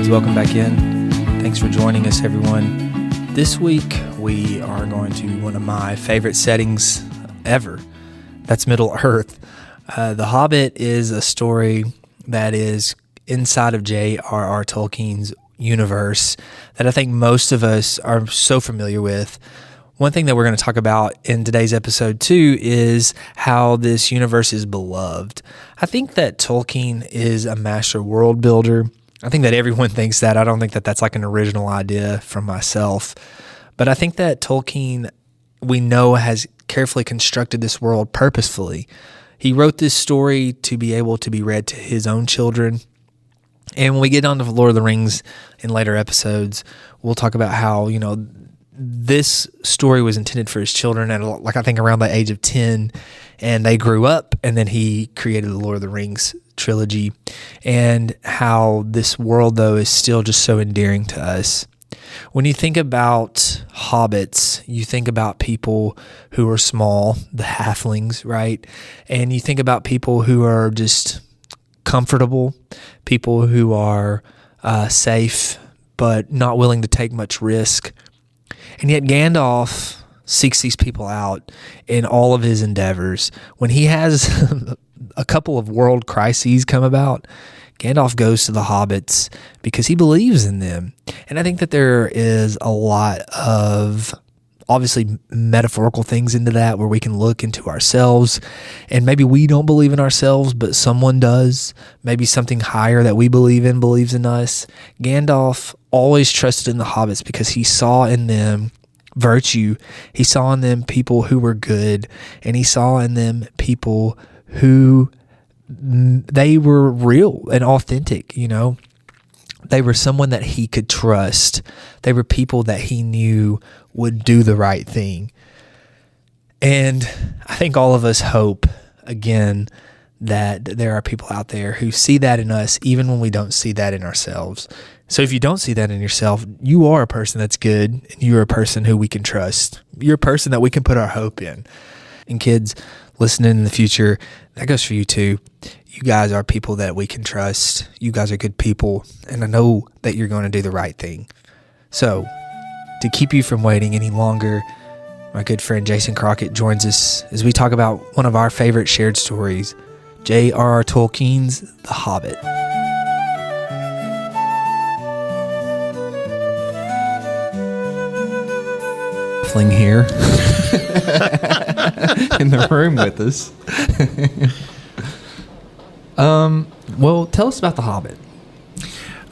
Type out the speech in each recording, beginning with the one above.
guys. Welcome back in. Thanks for joining us, everyone. This week, we are going to one of my favorite settings ever. That's Middle-earth. The Hobbit is a story that is inside of J.R.R. Tolkien's universe that I think most of us are so familiar with. One thing that we're going to talk about in today's episode, too, is how this universe is beloved. I think that Tolkien is a master world builder. I think that everyone thinks that. I don't think that that's like an original idea from myself. But I think that Tolkien, we know, has carefully constructed this world purposefully. He wrote this story to be able to be read to his own children. And when we get on to Lord of the Rings in later episodes, we'll talk about how, this story was intended for his children at I think around the age of 10, and they grew up, and then he created the Lord of the Rings trilogy, and how this world, though, is still just so endearing to us. When you think about hobbits, you think about people who are small, the halflings, right? And you think about people who are just comfortable, people who are safe, but not willing to take much risk. And yet Gandalf seeks these people out in all of his endeavors. When he has a couple of world crises come about, Gandalf goes to the hobbits because he believes in them. And I think that there is a lot of obviously metaphorical things into that where we can look into ourselves, and maybe we don't believe in ourselves, but someone does. Maybe something higher that we believe in believes in us. Gandalf always trusted in the hobbits because he saw in them virtue. He saw in them people who were good, and he saw in them people who they were real and authentic, They were someone that he could trust. They were people that he knew would do the right thing. And I think all of us hope, again, that there are people out there who see that in us even when we don't see that in ourselves. So if you don't see that in yourself, you are a person that's good, and you're a person who we can trust. You're a person that we can put our hope in. And kids listening in the future, that goes for you too. You guys are people that we can trust. You guys are good people, and I know that you're going to do the right thing. So, to keep you from waiting any longer, my good friend Jason Crockett joins us as we talk about one of our favorite shared stories, J.R.R. Tolkien's The Hobbit. Fling here in the room with us. Well, tell us about The Hobbit.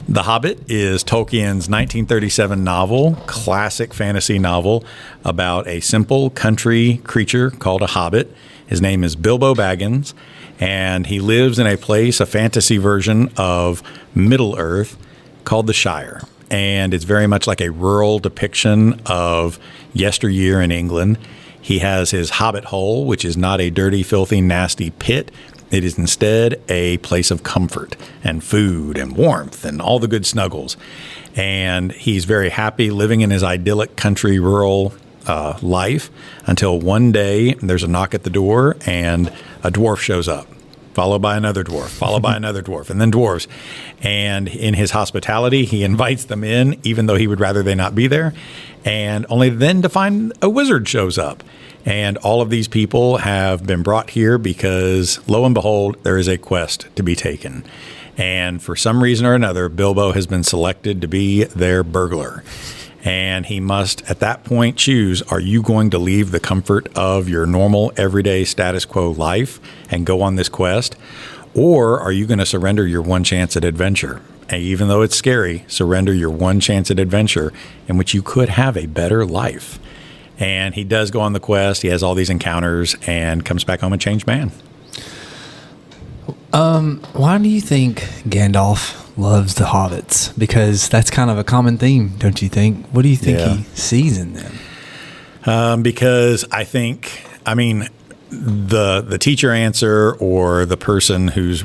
The Hobbit is Tolkien's 1937 novel, classic fantasy novel about a simple country creature called a hobbit. His name is Bilbo Baggins, and he lives in a place, a fantasy version of Middle-earth called the Shire. And it's very much like a rural depiction of yesteryear in England. He has his hobbit hole, which is not a dirty, filthy, nasty pit. It is instead a place of comfort and food and warmth and all the good snuggles. And he's very happy living in his idyllic country rural life until one day there's a knock at the door and a dwarf shows up, followed by another dwarf, followed by another dwarf, and then dwarves. And in his hospitality, he invites them in, even though he would rather they not be there, and only then to find a wizard shows up. And all of these people have been brought here because, lo and behold, there is a quest to be taken. And for some reason or another, Bilbo has been selected to be their burglar. And he must, at that point, choose, are you going to leave the comfort of your normal, everyday status quo life and go on this quest? Or are you going to surrender your one chance at adventure? And even though it's scary, surrender your one chance at adventure in which you could have a better life. And he does go on the quest. He has all these encounters and comes back home a changed man. Why do you think Gandalf loves the hobbits? Because that's kind of a common theme, don't you think? What do you think he sees in them? Because the teacher answer, or the person who's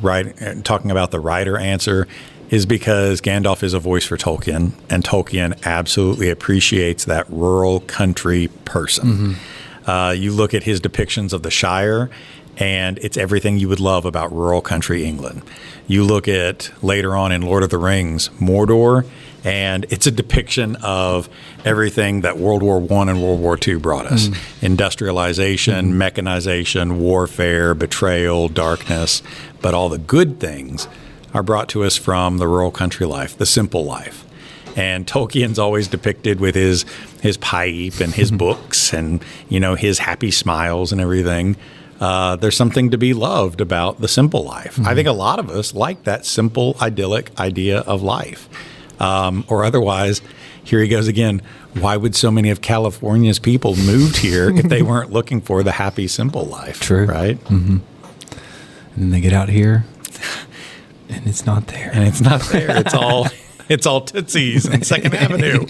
talking about the writer answer, is because Gandalf is a voice for Tolkien, and Tolkien absolutely appreciates that rural country person. Mm-hmm. You look at his depictions of the Shire, and it's everything you would love about rural country England. You look at later on in Lord of the Rings, Mordor, and it's a depiction of everything that World War I and World War II brought us. Industrialization, mechanization, warfare, betrayal, darkness, but all the good things are brought to us from the rural country life, the simple life. And Tolkien's always depicted with his pipe and his books and, his happy smiles and everything. There's something to be loved about the simple life. I think a lot of us like that simple, idyllic idea of life. Or otherwise, here he goes again. Why would so many of California's people moved here if they weren't looking for the happy, simple life? True. Right? Mm-hmm. And then they get out here, and it's not there. It's all Tootsies and Second Avenue.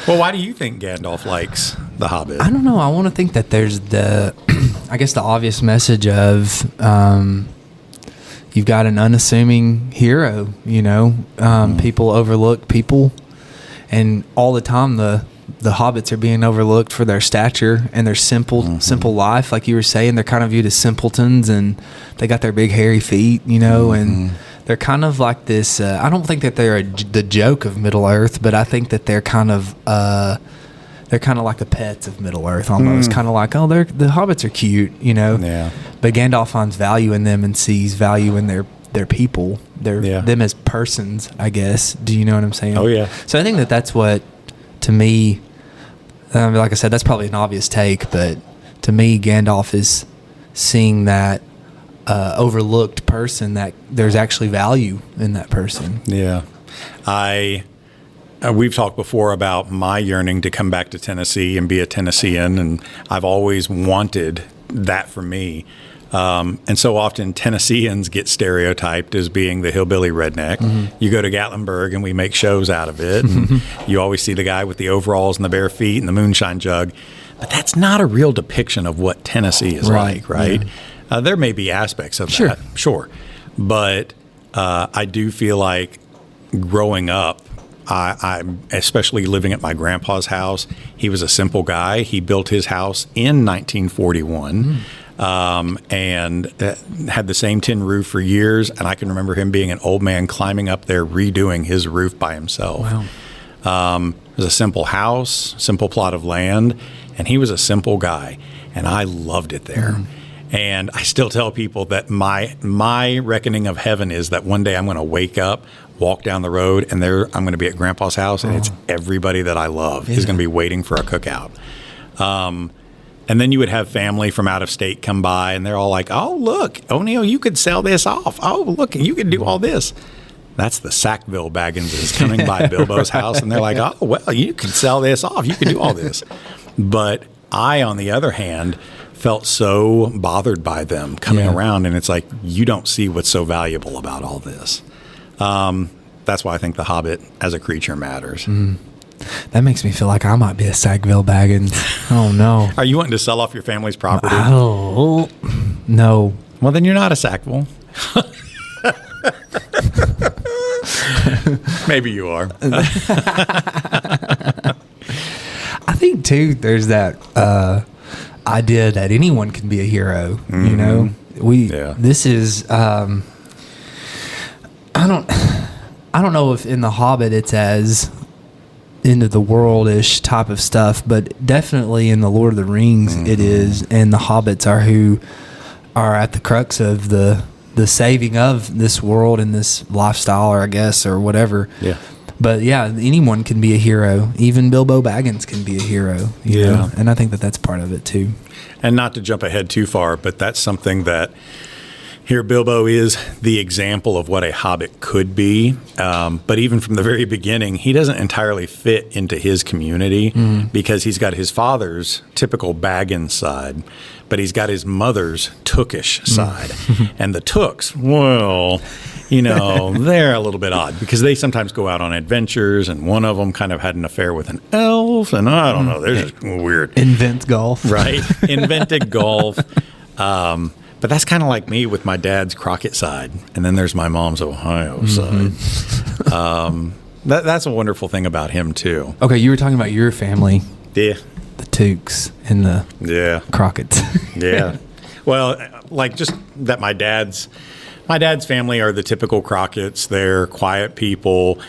Well, why do you think Gandalf likes The Hobbit? I don't know. I want to think that there's the obvious message of you've got an unassuming hero, people overlook people, and all the time the hobbits are being overlooked for their stature and their simple life. Like you were saying, they're kind of viewed as simpletons, and they got their big hairy feet, and they're kind of like this. I don't think that they're the joke of Middle Earth, but I think that they're kind of like the pets of Middle Earth almost. Kind of like, the hobbits are cute, Yeah. But Gandalf finds value in them and sees value in their people, them as persons, I guess. Do you know what I'm saying? Oh, yeah. So I think that that's what, to me, like I said, that's probably an obvious take, but to me, Gandalf is seeing that overlooked person, that there's actually value in that person. Yeah. We've talked before about my yearning to come back to Tennessee and be a Tennessean, and I've always wanted that for me. And so often Tennesseans get stereotyped as being the hillbilly redneck. You go to Gatlinburg and we make shows out of it. And you always see the guy with the overalls and the bare feet and the moonshine jug. But that's not a real depiction of what Tennessee is like, right? Yeah. There may be aspects of that, sure. But I do feel like growing up, I'm especially living at my grandpa's house. He was a simple guy. He built his house in 1941. And had the same tin roof for years. And I can remember him being an old man climbing up there, redoing his roof by himself. Wow. It was a simple house, simple plot of land, and he was a simple guy. And I loved it there. And I still tell people that my reckoning of heaven is that one day I'm going to wake up, walk down the road, and I'm going to be at Grandpa's house, and it's everybody that I love is going to be waiting for a cookout. And then you would have family from out of state come by, and they're all like, "Oh, look, O'Neill, you could sell this off. Oh, look, you could do all this." That's the Sackville Bagginses coming by Bilbo's house, and they're like, "Oh, well, you could sell this off. You could do all this." But I, on the other hand, felt so bothered by them coming around, and it's like, you don't see what's so valuable about all this. That's why I think the Hobbit as a creature matters. That makes me feel like I might be a Sackville Baggins. Oh, no. Are you wanting to sell off your family's property? Oh, no. Well, then you're not a Sackville. Maybe you are. I think, too, there's that idea that anyone can be a hero. You know, this is, I don't know if in The Hobbit it's as into the world-ish type of stuff, but definitely in the Lord of the Rings it is, and the hobbits are who are at the crux of the saving of this world and this lifestyle, or I guess, or whatever. Yeah. But yeah, anyone can be a hero. Even Bilbo Baggins can be a hero. You know? And I think that that's part of it too. And not to jump ahead too far, but that's something that here Bilbo is the example of what a hobbit could be. But even from the very beginning, he doesn't entirely fit into his community because he's got his father's typical Baggins side, but he's got his mother's Tookish side. And the Tooks, well, you know, they're a little bit odd because they sometimes go out on adventures, and one of them kind of had an affair with an elf, and I don't know, they're just weird. Invent golf. Right. Invented golf. But that's kind of like me with my dad's Crockett side, and then there's my mom's Ohio side. That's a wonderful thing about him, too. Okay, you were talking about your family. Yeah. The Tooks and the Crocketts. Yeah. Well, like just that my dad's family are the typical Crockett's. They're quiet people.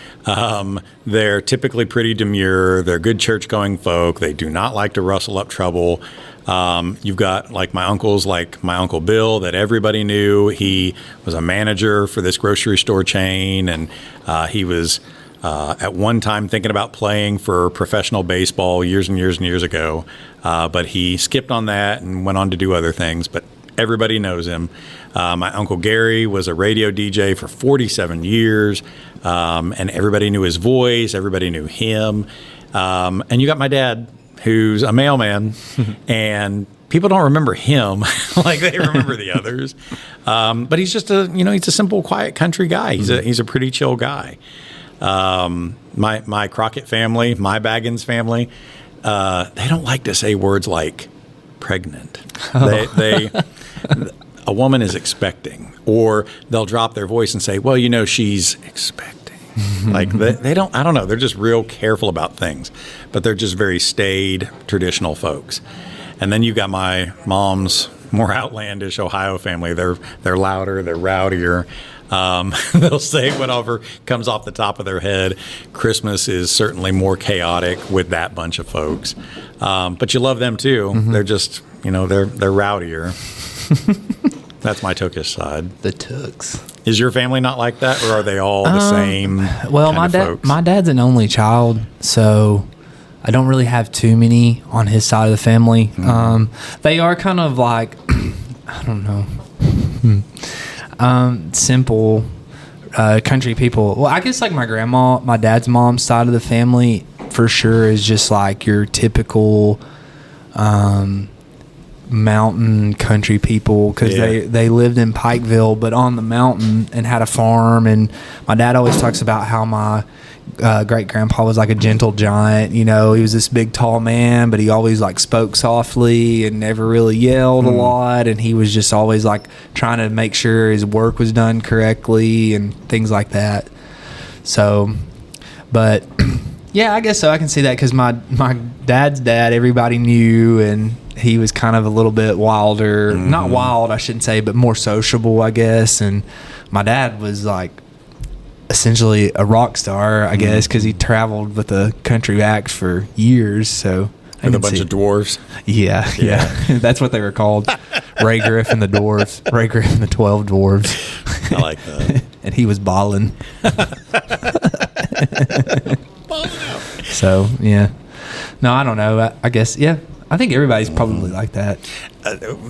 They're typically pretty demure. They're good church-going folk. They do not like to rustle up trouble. You've got like my uncles, like my Uncle Bill that everybody knew. He was a manager for this grocery store chain, and he was at one time thinking about playing for professional baseball years and years and years ago. But he skipped on that and went on to do other things. But everybody knows him. My Uncle Gary was a radio DJ for 47 years, and everybody knew his voice. Everybody knew him. And you got my dad, who's a mailman, and people don't remember him like they remember the others. But he's just he's a simple, quiet country guy. He's a pretty chill guy. My Crockett family, my Baggins family, they don't like to say words like pregnant. They a woman is expecting, or they'll drop their voice and say, well, she's expecting. Like they don't, I don't know. They're just real careful about things, but they're just very staid, traditional folks. And then you got my mom's more outlandish Ohio family. They're louder, they're rowdier. They'll say whatever comes off the top of their head. Christmas is certainly more chaotic with that bunch of folks. But you love them too. Mm-hmm. They're just, they're rowdier. That's my Tookish side. The Tooks. Is your family not like that, or are they all the same? Well, my dad's an only child, so I don't really have too many on his side of the family. Mm-hmm. They are kind of like, I don't know, simple country people. Well, I guess like my grandma, my dad's mom's side of the family for sure is just like your typical mountain country people, because they lived in Pikeville but on the mountain and had a farm. And my dad always talks about how my great grandpa was like a gentle giant. He was this big tall man, but he always like spoke softly and never really yelled a lot, and he was just always like trying to make sure his work was done correctly and things like that. So but yeah, I guess so. I can see that, because my dad's dad everybody knew, and he was kind of a little bit wilder. Mm-hmm. Not wild, I shouldn't say, but more sociable, I guess. And my dad was like essentially a rock star, I guess, because he traveled with a country act for years. So with a bunch of dwarves. Yeah. That's what they were called. Ray Griff and the Dwarves. Ray Griff and the 12 Dwarves. I like that. And he was balling. So, yeah. No, I don't know. I guess, yeah. I think everybody's probably like that.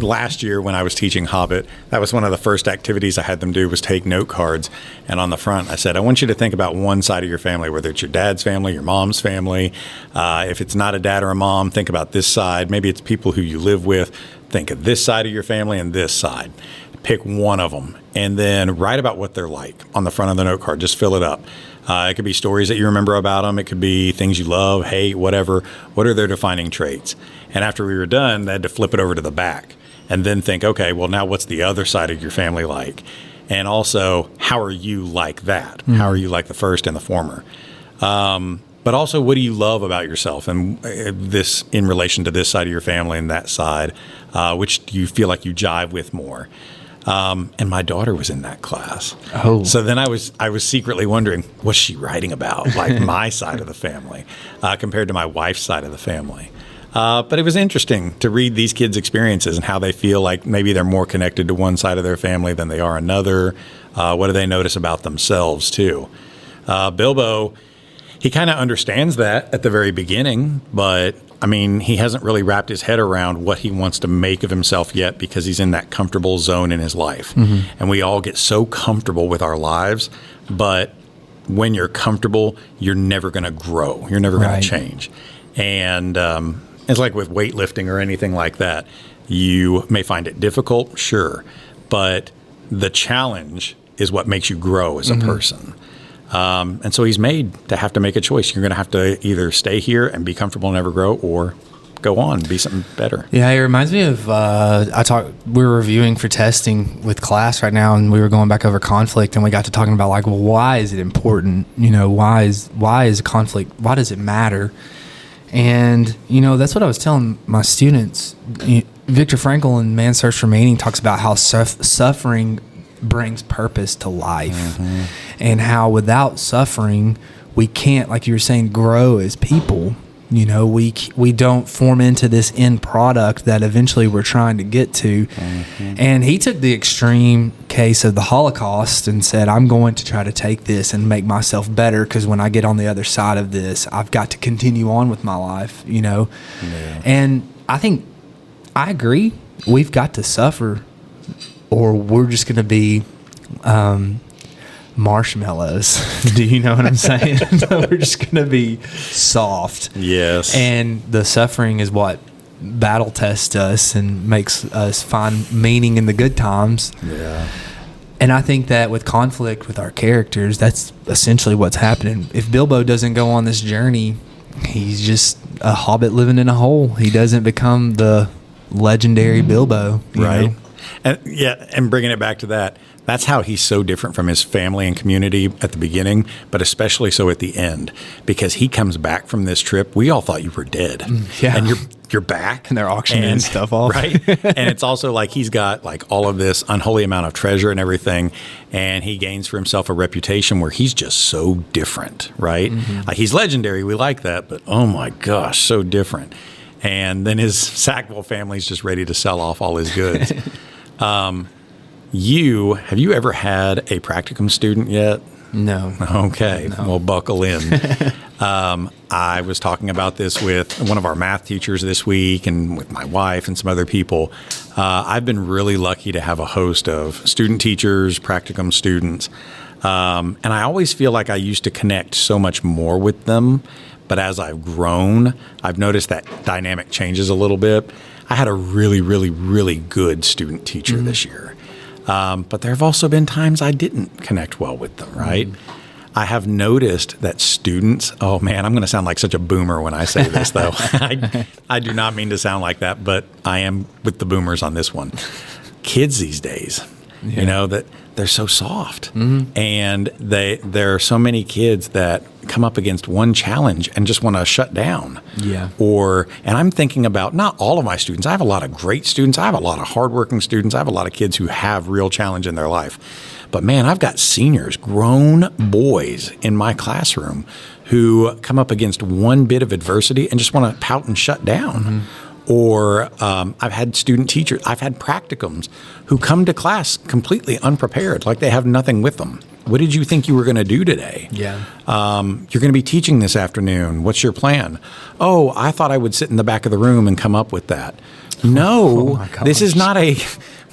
Last year when I was teaching Hobbit, that was one of the first activities I had them do was take note cards. And on the front, I said, I want you to think about one side of your family, whether it's your dad's family, your mom's family. If it's not a dad or a mom, think about this side. Maybe it's people who you live with. Think of this side of your family and this side. Pick one of them and then write about what they're like on the front of the note card. Just fill it up. It could be stories that you remember about them. It could be things you love, hate, whatever. What are their defining traits? And after we were done, they had to flip it over to the back and then think, okay, well, now what's the other side of your family like? And also, how are you like that? Mm-hmm. How are you like the first and the former? But also, what do you love about yourself? And this in relation to this side of your family and that side, which do you feel like you jive with more? And my daughter was in that class. Oh. So then I was secretly wondering, what's she writing about? Like my side of the family compared to my wife's side of the family. But it was interesting to read these kids' experiences and how they feel like maybe they're more connected to one side of their family than they are another. What do they notice about themselves, too? Bilbo, he kind of understands that at the very beginning, but I mean, he hasn't really wrapped his head around what he wants to make of himself yet, because he's in that comfortable zone in his life. Mm-hmm. And we all get so comfortable with our lives, but when you're comfortable, you're never going to grow. You're never going to change. And it's like with weightlifting or anything like that. You may find it difficult, sure, but the challenge is what makes you grow as a person. And so he's made to have to make a choice. You're going to have to either stay here and be comfortable and never grow, or go on and be something better. Yeah, it reminds me of we're reviewing for testing with class right now, and we were going back over conflict, and we got to talking about like, well, why is it important? Why is conflict? Why does it matter? And that's what I was telling my students. Viktor Frankl in Man's Search for Meaning talks about how suffering brings purpose to life, and how without suffering, we can't, like you were saying, grow as people. You know, we don't form into this end product that eventually we're trying to get to. And he took the extreme case of the Holocaust and said, I'm going to try to take this and make myself better, because when I get on the other side of this, I've got to continue on with my life, you know. Yeah. And I think I agree. We've got to suffer, or we're just going to be marshmallows. Do you know what I'm saying? We're just going to be soft. Yes. And the suffering is what battle tests us and makes us find meaning in the good times. Yeah. And I think that with conflict with our characters, that's essentially what's happening. If Bilbo doesn't go on this journey, he's just a hobbit living in a hole. He doesn't become the legendary Bilbo, right? know? And bringing it back to that, that's how he's so different from his family and community at the beginning, but especially so at the end, because he comes back from this trip. We all thought you were dead, and you're back, and they're auctioning stuff off, right? And it's also like he's got like all of this unholy amount of treasure and everything, and he gains for himself a reputation where he's just so different, right? Like he's legendary, we like that, but oh my gosh, so different. And then his Sackville family's just ready to sell off all his goods. Have you ever had a practicum student yet? No. Okay. No. Well, buckle in. I was talking about this with one of our math teachers this week and with my wife and some other people. I've been really lucky to have a host of student teachers, practicum students. And I always feel like I used to connect so much more with them. But as I've grown, I've noticed that dynamic changes a little bit. I had a really, really, really good student teacher this year. But there have also been times I didn't connect well with them, right? I have noticed that students, oh man, I'm going to sound like such a boomer when I say this, though. I do not mean to sound like that, but I am with the boomers on this one. Kids these days, you know, that they're so soft. And there are so many kids that come up against one challenge and just want to shut down. Yeah. And I'm thinking about not all of my students. I have a lot of great students. I have a lot of hardworking students. I have a lot of kids who have real challenge in their life. But man, I've got seniors, grown boys in my classroom who come up against one bit of adversity and just want to pout and shut down. Or I've had student teachers, I've had practicums who come to class completely unprepared, like they have nothing with them. What did you think you were going to do today? Yeah. You're going to be teaching this afternoon. What's your plan? Oh, I thought I would sit in the back of the room and come up with that. No, this is not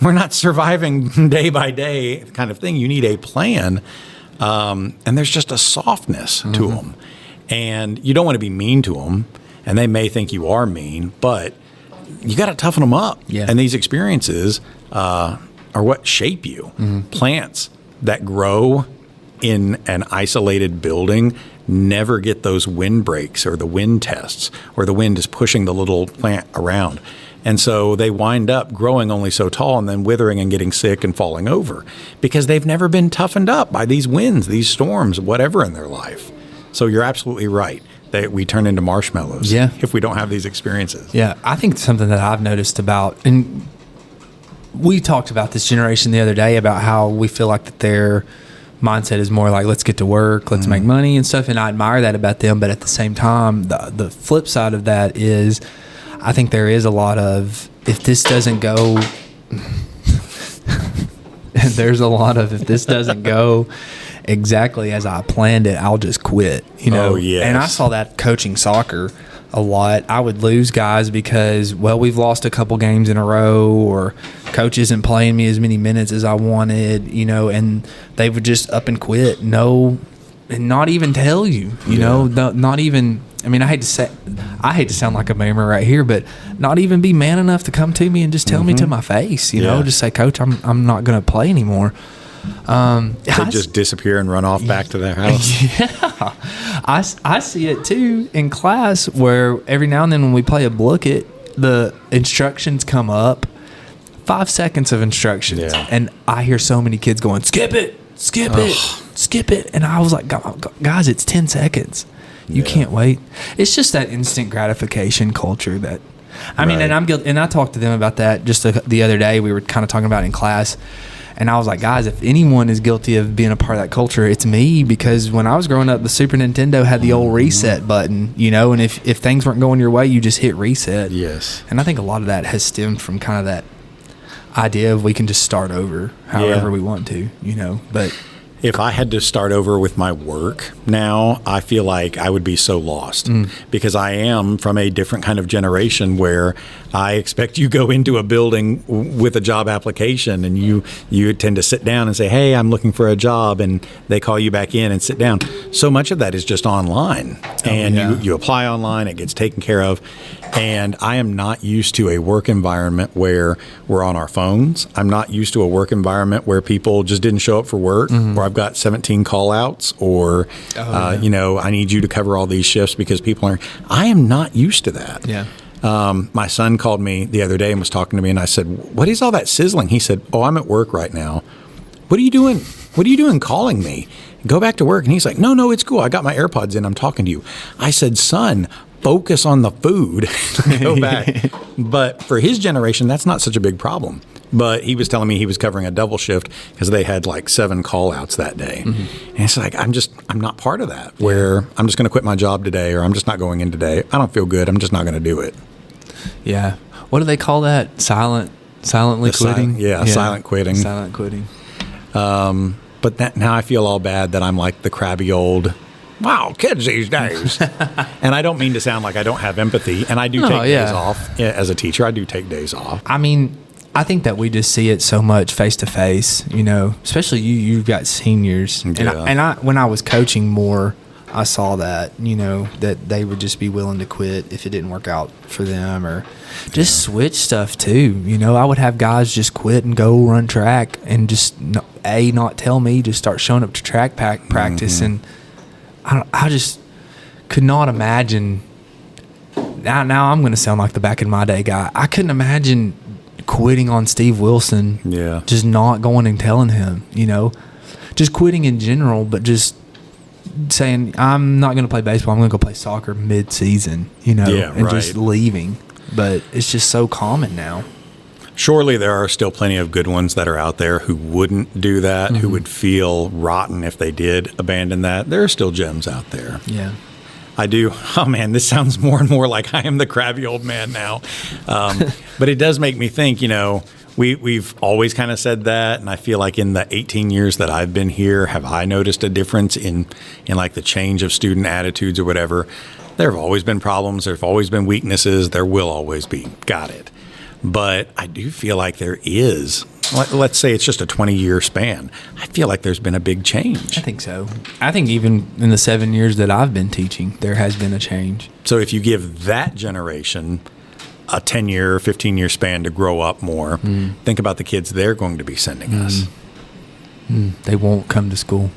we're not surviving day by day kind of thing. You need a plan. And there's just a softness to them. And you don't want to be mean to them. And they may think you are mean, but you got to toughen them up. Yeah. And these experiences are what shape you. Plants that grow in an isolated building never get those wind breaks or the wind tests, or the wind is pushing the little plant around. And so they wind up growing only so tall and then withering and getting sick and falling over because they've never been toughened up by these winds, these storms, whatever in their life. So you're absolutely right. We turn into marshmallows if we don't have these experiences. Yeah, I think something that I've noticed about, and we talked about this generation the other day about how we feel like that their mindset is more like, let's get to work, let's make money and stuff. And I admire that about them. But at the same time, the flip side of that is I think there is a lot of, if this doesn't go, there's a lot of, if this doesn't go exactly as I planned it, I'll just quit, you know? Oh, yes. And I saw that coaching soccer a lot. I would lose guys because, well, we've lost a couple games in a row, or coach isn't playing me as many minutes as I wanted, you know, and they would just up and quit. No, and not even tell you, you know, not even, I mean, I hate to sound like a boomer right here, but not even be man enough to come to me and just tell me to my face, you know, just say, Coach, I'm not going to play anymore. They just disappear and run off back to their house. Yeah, I see it too in class, where every now and then when we play a book, the instructions come up, 5 seconds of instructions, and I hear so many kids going, skip it, and I was like, guys, it's 10 seconds. You can't wait. It's just that instant gratification culture that I mean, and I'm guilty, and I talked to them about that just the other day. We were kind of talking about it in class, and I was like, guys, if anyone is guilty of being a part of that culture, it's me, because when I was growing up, the Super Nintendo had the old reset button, you know, and if things weren't going your way, you just hit reset. Yes. And I think a lot of that has stemmed from kind of that idea of we can just start over however we want to, you know, but... If I had to start over with my work now, I feel like I would be so lost because I am from a different kind of generation where I expect you go into a building with a job application and you tend to sit down and say, hey, I'm looking for a job, and they call you back in and sit down. So much of that is just online, and you apply online, it gets taken care of. And I am not used to a work environment where we're on our phones. I'm not used to a work environment where people just didn't show up for work, or I've got 17 call outs, or, you know, I need you to cover all these shifts because people aren't. I am not used to that. Yeah. My son called me the other day and was talking to me, and I said, what is all that sizzling? He said, oh, I'm at work right now. What are you doing? What are you doing calling me? Go back to work. And he's like, no, it's cool. I got my AirPods in. I'm talking to you. I said, son, focus on the food. Go back. But for his generation, that's not such a big problem. But he was telling me he was covering a double shift because they had like 7 call outs that day. And it's like, I'm not part of that, where I'm just going to quit my job today, or I'm just not going in today. I don't feel good. I'm just not going to do it. Yeah. What do they call that? Silently quitting? Silent quitting. Silent quitting. But now I feel all bad that I'm like the crabby old, wow, kids these days. And I don't mean to sound like I don't have empathy. And I do take days off. As a teacher, I do take days off. I mean, I think that we just see it so much face to face, you know, especially you've got seniors. Yeah. And I when I was coaching more, I saw that, you know, that they would just be willing to quit if it didn't work out for them, or just switch stuff too. You know, I would have guys just quit and go run track and just not tell me, just start showing up to track practice. And I just could not imagine. Now I'm going to sound like the back in my day guy. I couldn't imagine quitting on Steve Wilson. Yeah. Just not going and telling him, you know, just quitting in general, but just saying, I'm not going to play baseball. I'm going to go play soccer mid-season, you know, and just leaving. But it's just so common now. Surely there are still plenty of good ones that are out there who wouldn't do that, who would feel rotten if they did abandon that. There are still gems out there. Yeah. I do. Oh, man, this sounds more and more like I am the crabby old man now. But it does make me think, you know, we've always kind of said that. And I feel like in the 18 years that I've been here, have I noticed a difference in like the change of student attitudes or whatever? There have always been problems. There have always been weaknesses. There will always be. Got it. But I do feel like there is, let's say it's just a 20-year span. I feel like there's been a big change. I think so. I think even in the 7 years that I've been teaching, there has been a change. So if you give that generation a 10-year, 15-year span to grow up more, think about the kids they're going to be sending us. They won't come to school.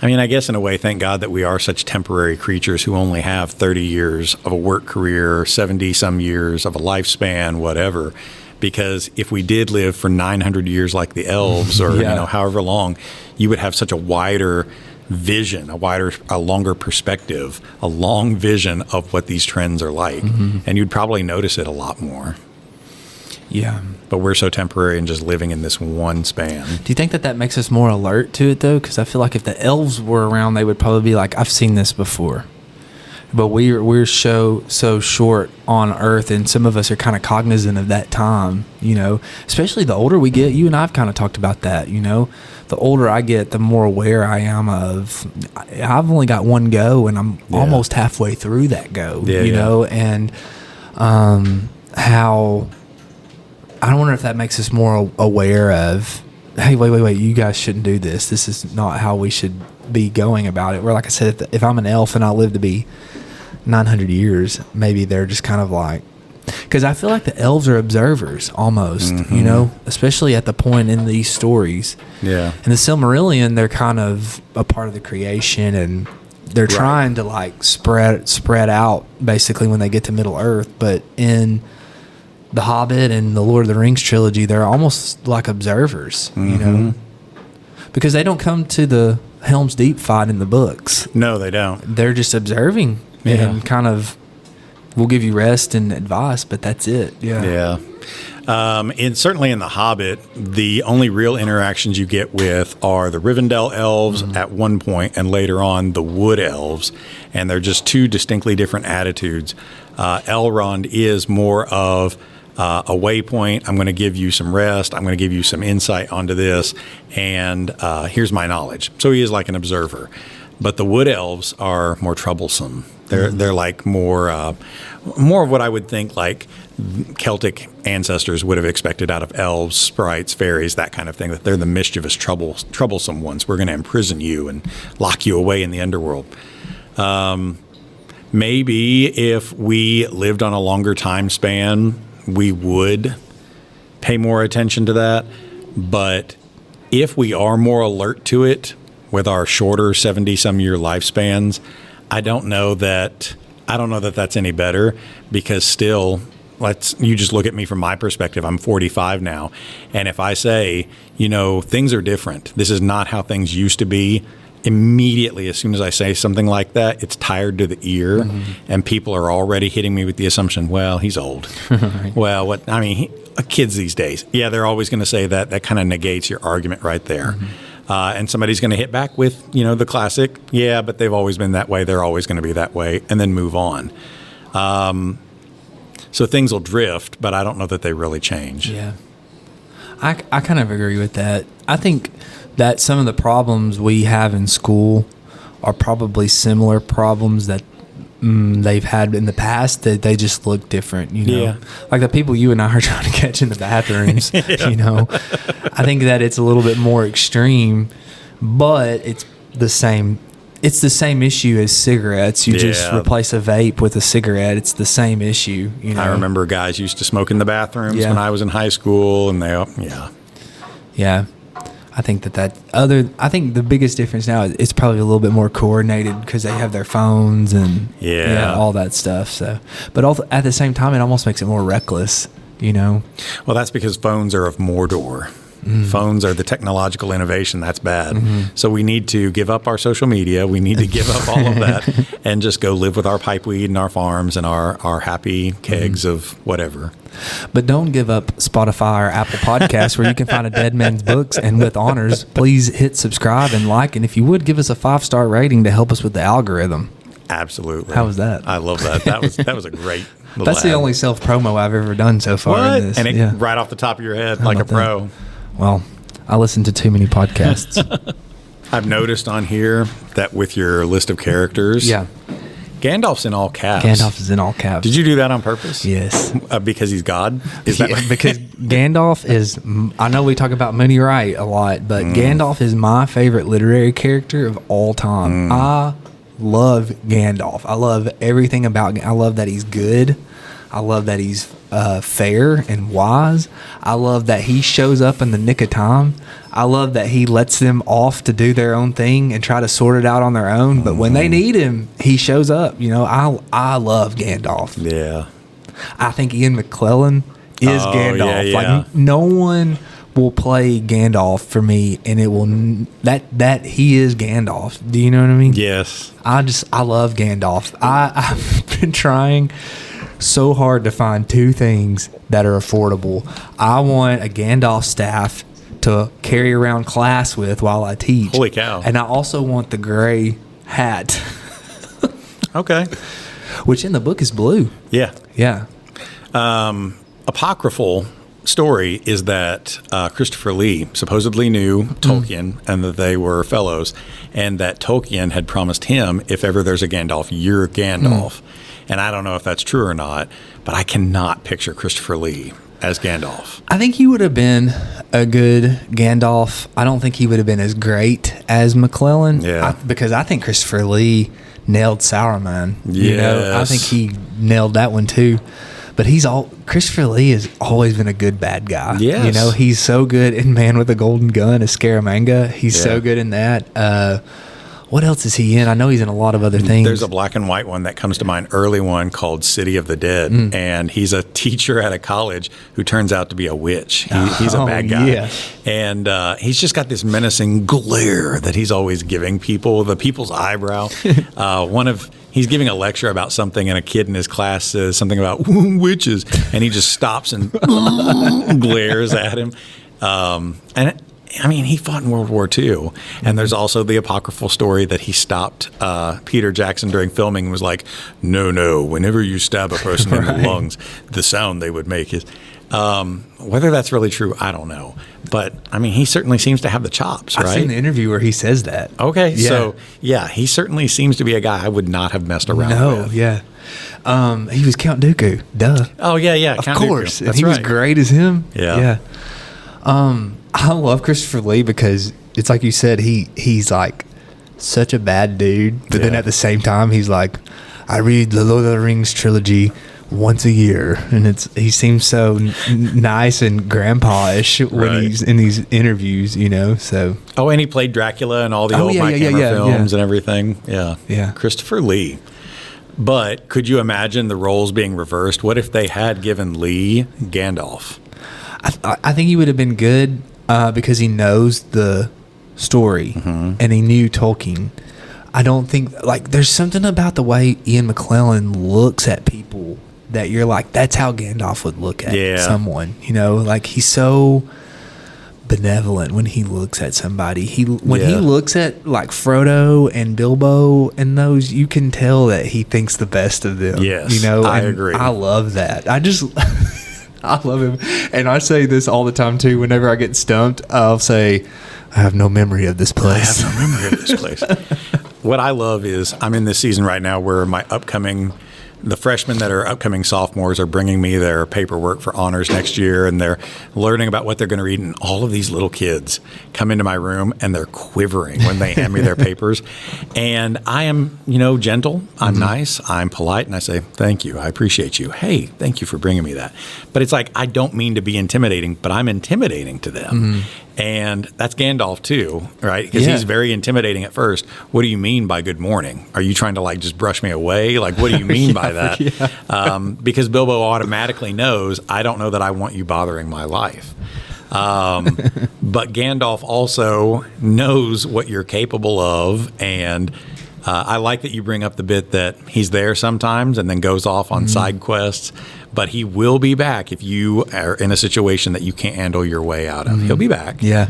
I mean, I guess in a way, thank God that we are such temporary creatures who only have 30 years of a work career, 70-some years of a lifespan, whatever. Because if we did live for 900 years like the elves, or you know, however long, you would have such a wider vision, a longer perspective, a long vision of what these trends are like. And you'd probably notice it a lot more. Yeah. But we're so temporary and just living in this one span. Do you think that makes us more alert to it, though? Because I feel like if the elves were around, they would probably be like, I've seen this before. But we're so short on Earth, and some of us are kind of cognizant of that time, you know, especially the older we get. You and I have kind of talked about that, you know. The older I get, the more aware I am of, I've only got one go, and I'm almost halfway through that go, you know, and how... I wonder if that makes us more aware of, hey, wait, you guys shouldn't do this. This is not how we should be going about it. Where, like I said, if I'm an elf and I live to be 900 years, maybe they're just kind of like, because I feel like the elves are observers almost, you know, especially at the point in these stories. Yeah. In the Silmarillion, they're kind of a part of the creation, and they're trying to like spread out basically when they get to Middle Earth. But in the Hobbit and the Lord of the Rings trilogy, they're almost like observers, you know, because they don't come to the Helm's Deep fight in the books. No, they don't. They're just observing and kind of we'll give you rest and advice, but that's it. Yeah. And certainly in The Hobbit, the only real interactions you get with are the Rivendell elves at one point, and later on the Wood elves, and they're just two distinctly different attitudes. Elrond is more of a waypoint. I'm going to give you some rest. I'm going to give you some insight onto this, and here's my knowledge. So he is like an observer. But the Wood elves are more troublesome. They're like more of what I would think like Celtic ancestors would have expected out of elves, sprites, fairies, that kind of thing. That they're the mischievous, troublesome ones. We're going to imprison you and lock you away in the underworld. Maybe if we lived on a longer time span, we would pay more attention to that. But if we are more alert to it with our shorter 70-some-year lifespans, I don't know that that's any better, because still, you just look at me from my perspective. I'm 45 now, and if I say, things are different, this is not how things used to be, immediately as soon as I say something like that, it's tired to the ear, and people are already hitting me with the assumption, well, he's old. Right. Well, kids these days, they're always going to say that. That kind of negates your argument right there. And somebody's going to hit back with, the classic, but they've always been that way. They're always going to be that way, and then move on. So things will drift, but I don't know that they really change. Yeah. I kind of agree with that. I think that some of the problems we have in school are probably similar problems that they've had in the past, that they just look different, like the people you and I are trying to catch in the bathrooms. I think that it's a little bit more extreme, but it's the same issue as cigarettes. You just replace a vape with a cigarette. It's the same issue. I remember guys used to smoke in the bathrooms when I was in high school, and I think I think the biggest difference now is it's probably a little bit more coordinated because they have their phones and all that stuff. So, but also at the same time, it almost makes it more reckless, Well, that's because phones are of Mordor. Phones are the technological innovation that's bad. So we need to give up our social media. We need to give up all of that and just go live with our pipeweed and our farms and our happy kegs of whatever. But don't give up Spotify or Apple Podcasts, where you can find a Deadman's books. And with honors, please hit subscribe and like. And if you would, give us a 5-star rating to help us with the algorithm. Absolutely. How was that? I love that. That was a great little That's the only self-promo I've ever done so far in this. And right off the top of your head, like a pro. That? Well, I listen to too many podcasts. I've noticed on here that with your list of characters, Gandalf's in all caps. Gandalf is in all caps. Did you do that on purpose? Yes. Because he's God? Is that because Gandalf is, I know we talk about Mooney Wright a lot, but Gandalf is my favorite literary character of all time. I love Gandalf. I love everything about him. I love that he's good. I love that he's fair and wise. I love that he shows up in the nick of time. I love that he lets them off to do their own thing and try to sort it out on their own. But when they need him, he shows up. I love Gandalf. Yeah. I think Ian McKellen is Gandalf. Like no one will play Gandalf for me, and it will that he is Gandalf. Do you know what I mean? Yes. I love Gandalf. I've been trying so hard to find two things that are affordable. I want a Gandalf staff to carry around class with while I teach. Holy cow. And I also want the gray hat. Okay. Which in the book is blue. Yeah. Yeah. Apocryphal story is that Christopher Lee supposedly knew Tolkien and that they were fellows, and that Tolkien had promised him, if ever there's a Gandalf, you're Gandalf. And I don't know if that's true or not, but I cannot picture Christopher Lee as Gandalf. I think he would have been a good Gandalf. I don't think he would have been as great as McClellan. Yeah. Because I think Christopher Lee nailed Sauron. Yes. I think he nailed that one too. But Christopher Lee has always been a good bad guy. Yes. He's so good in Man with a Golden Gun as Scaramanga. He's so good in that. What else is he in? I know he's in a lot of other things. There's a black and white one that comes to mind, early one called City of the Dead. And he's a teacher at a college who turns out to be a witch. He's a bad guy. Yeah. And he's just got this menacing glare that he's always giving people, the people's eyebrow. One of he's giving a lecture about something, and a kid in his class says something about witches, and he just stops and glares at him. And I mean, he fought in World War II, and there's also the apocryphal story that he stopped Peter Jackson during filming and was like, no, whenever you stab a person in the lungs, the sound they would make is... whether that's really true, I don't know. But, I mean, he certainly seems to have the chops, right? I've seen the interview where he says that. Okay, Yeah. so, yeah, he certainly seems to be a guy I would not have messed around with. Yeah. He was Count Dooku. Duh. Oh, yeah. Of Count course. Dooku. And That's he was right. great as him. Yeah. I love Christopher Lee because it's like you said, he's like such a bad dude, but then Yeah. at the same time, he's like, I read the Lord of the Rings trilogy once a year, and he seems so nice and grandpa-ish when Right. he's in these interviews, you know. So Oh, and he played Dracula and all the old Mike Hammer films and everything. Yeah. Christopher Lee. But could you imagine the roles being reversed? What if they had given Lee Gandalf? I think he would have been good because he knows the story and he knew Tolkien. I don't think there's something about the way Ian McKellen looks at people that you're like, that's how Gandalf would look at someone. You know, like he's so benevolent when he looks at somebody. When he looks at like Frodo and Bilbo and those, you can tell that he thinks the best of them. Yes, you know, I and agree. I love that. I love him. And I say this all the time too. Whenever I get stumped, I'll say, I have no memory of this place. I have no memory of this place. What I love is I'm in this season right now where the freshmen that are upcoming sophomores are bringing me their paperwork for honors next year, and they're learning about what they're going to read. And all of these little kids come into my room and they're quivering when they hand me their papers. And I am, gentle. I'm nice. I'm polite. And I say, thank you. I appreciate you. Hey, thank you for bringing me that. But it's like, I don't mean to be intimidating, but I'm intimidating to them. And that's Gandalf too, right? Because he's very intimidating at first. What do you mean by good morning? Are you trying to just brush me away? Like, what do you mean by that? Because Bilbo automatically knows, I don't know that I want you bothering my life. But Gandalf also knows what you're capable of. And I like that you bring up the bit that he's there sometimes and then goes off on side quests. But he will be back if you are in a situation that you can't handle your way out of. He'll be back. Yeah.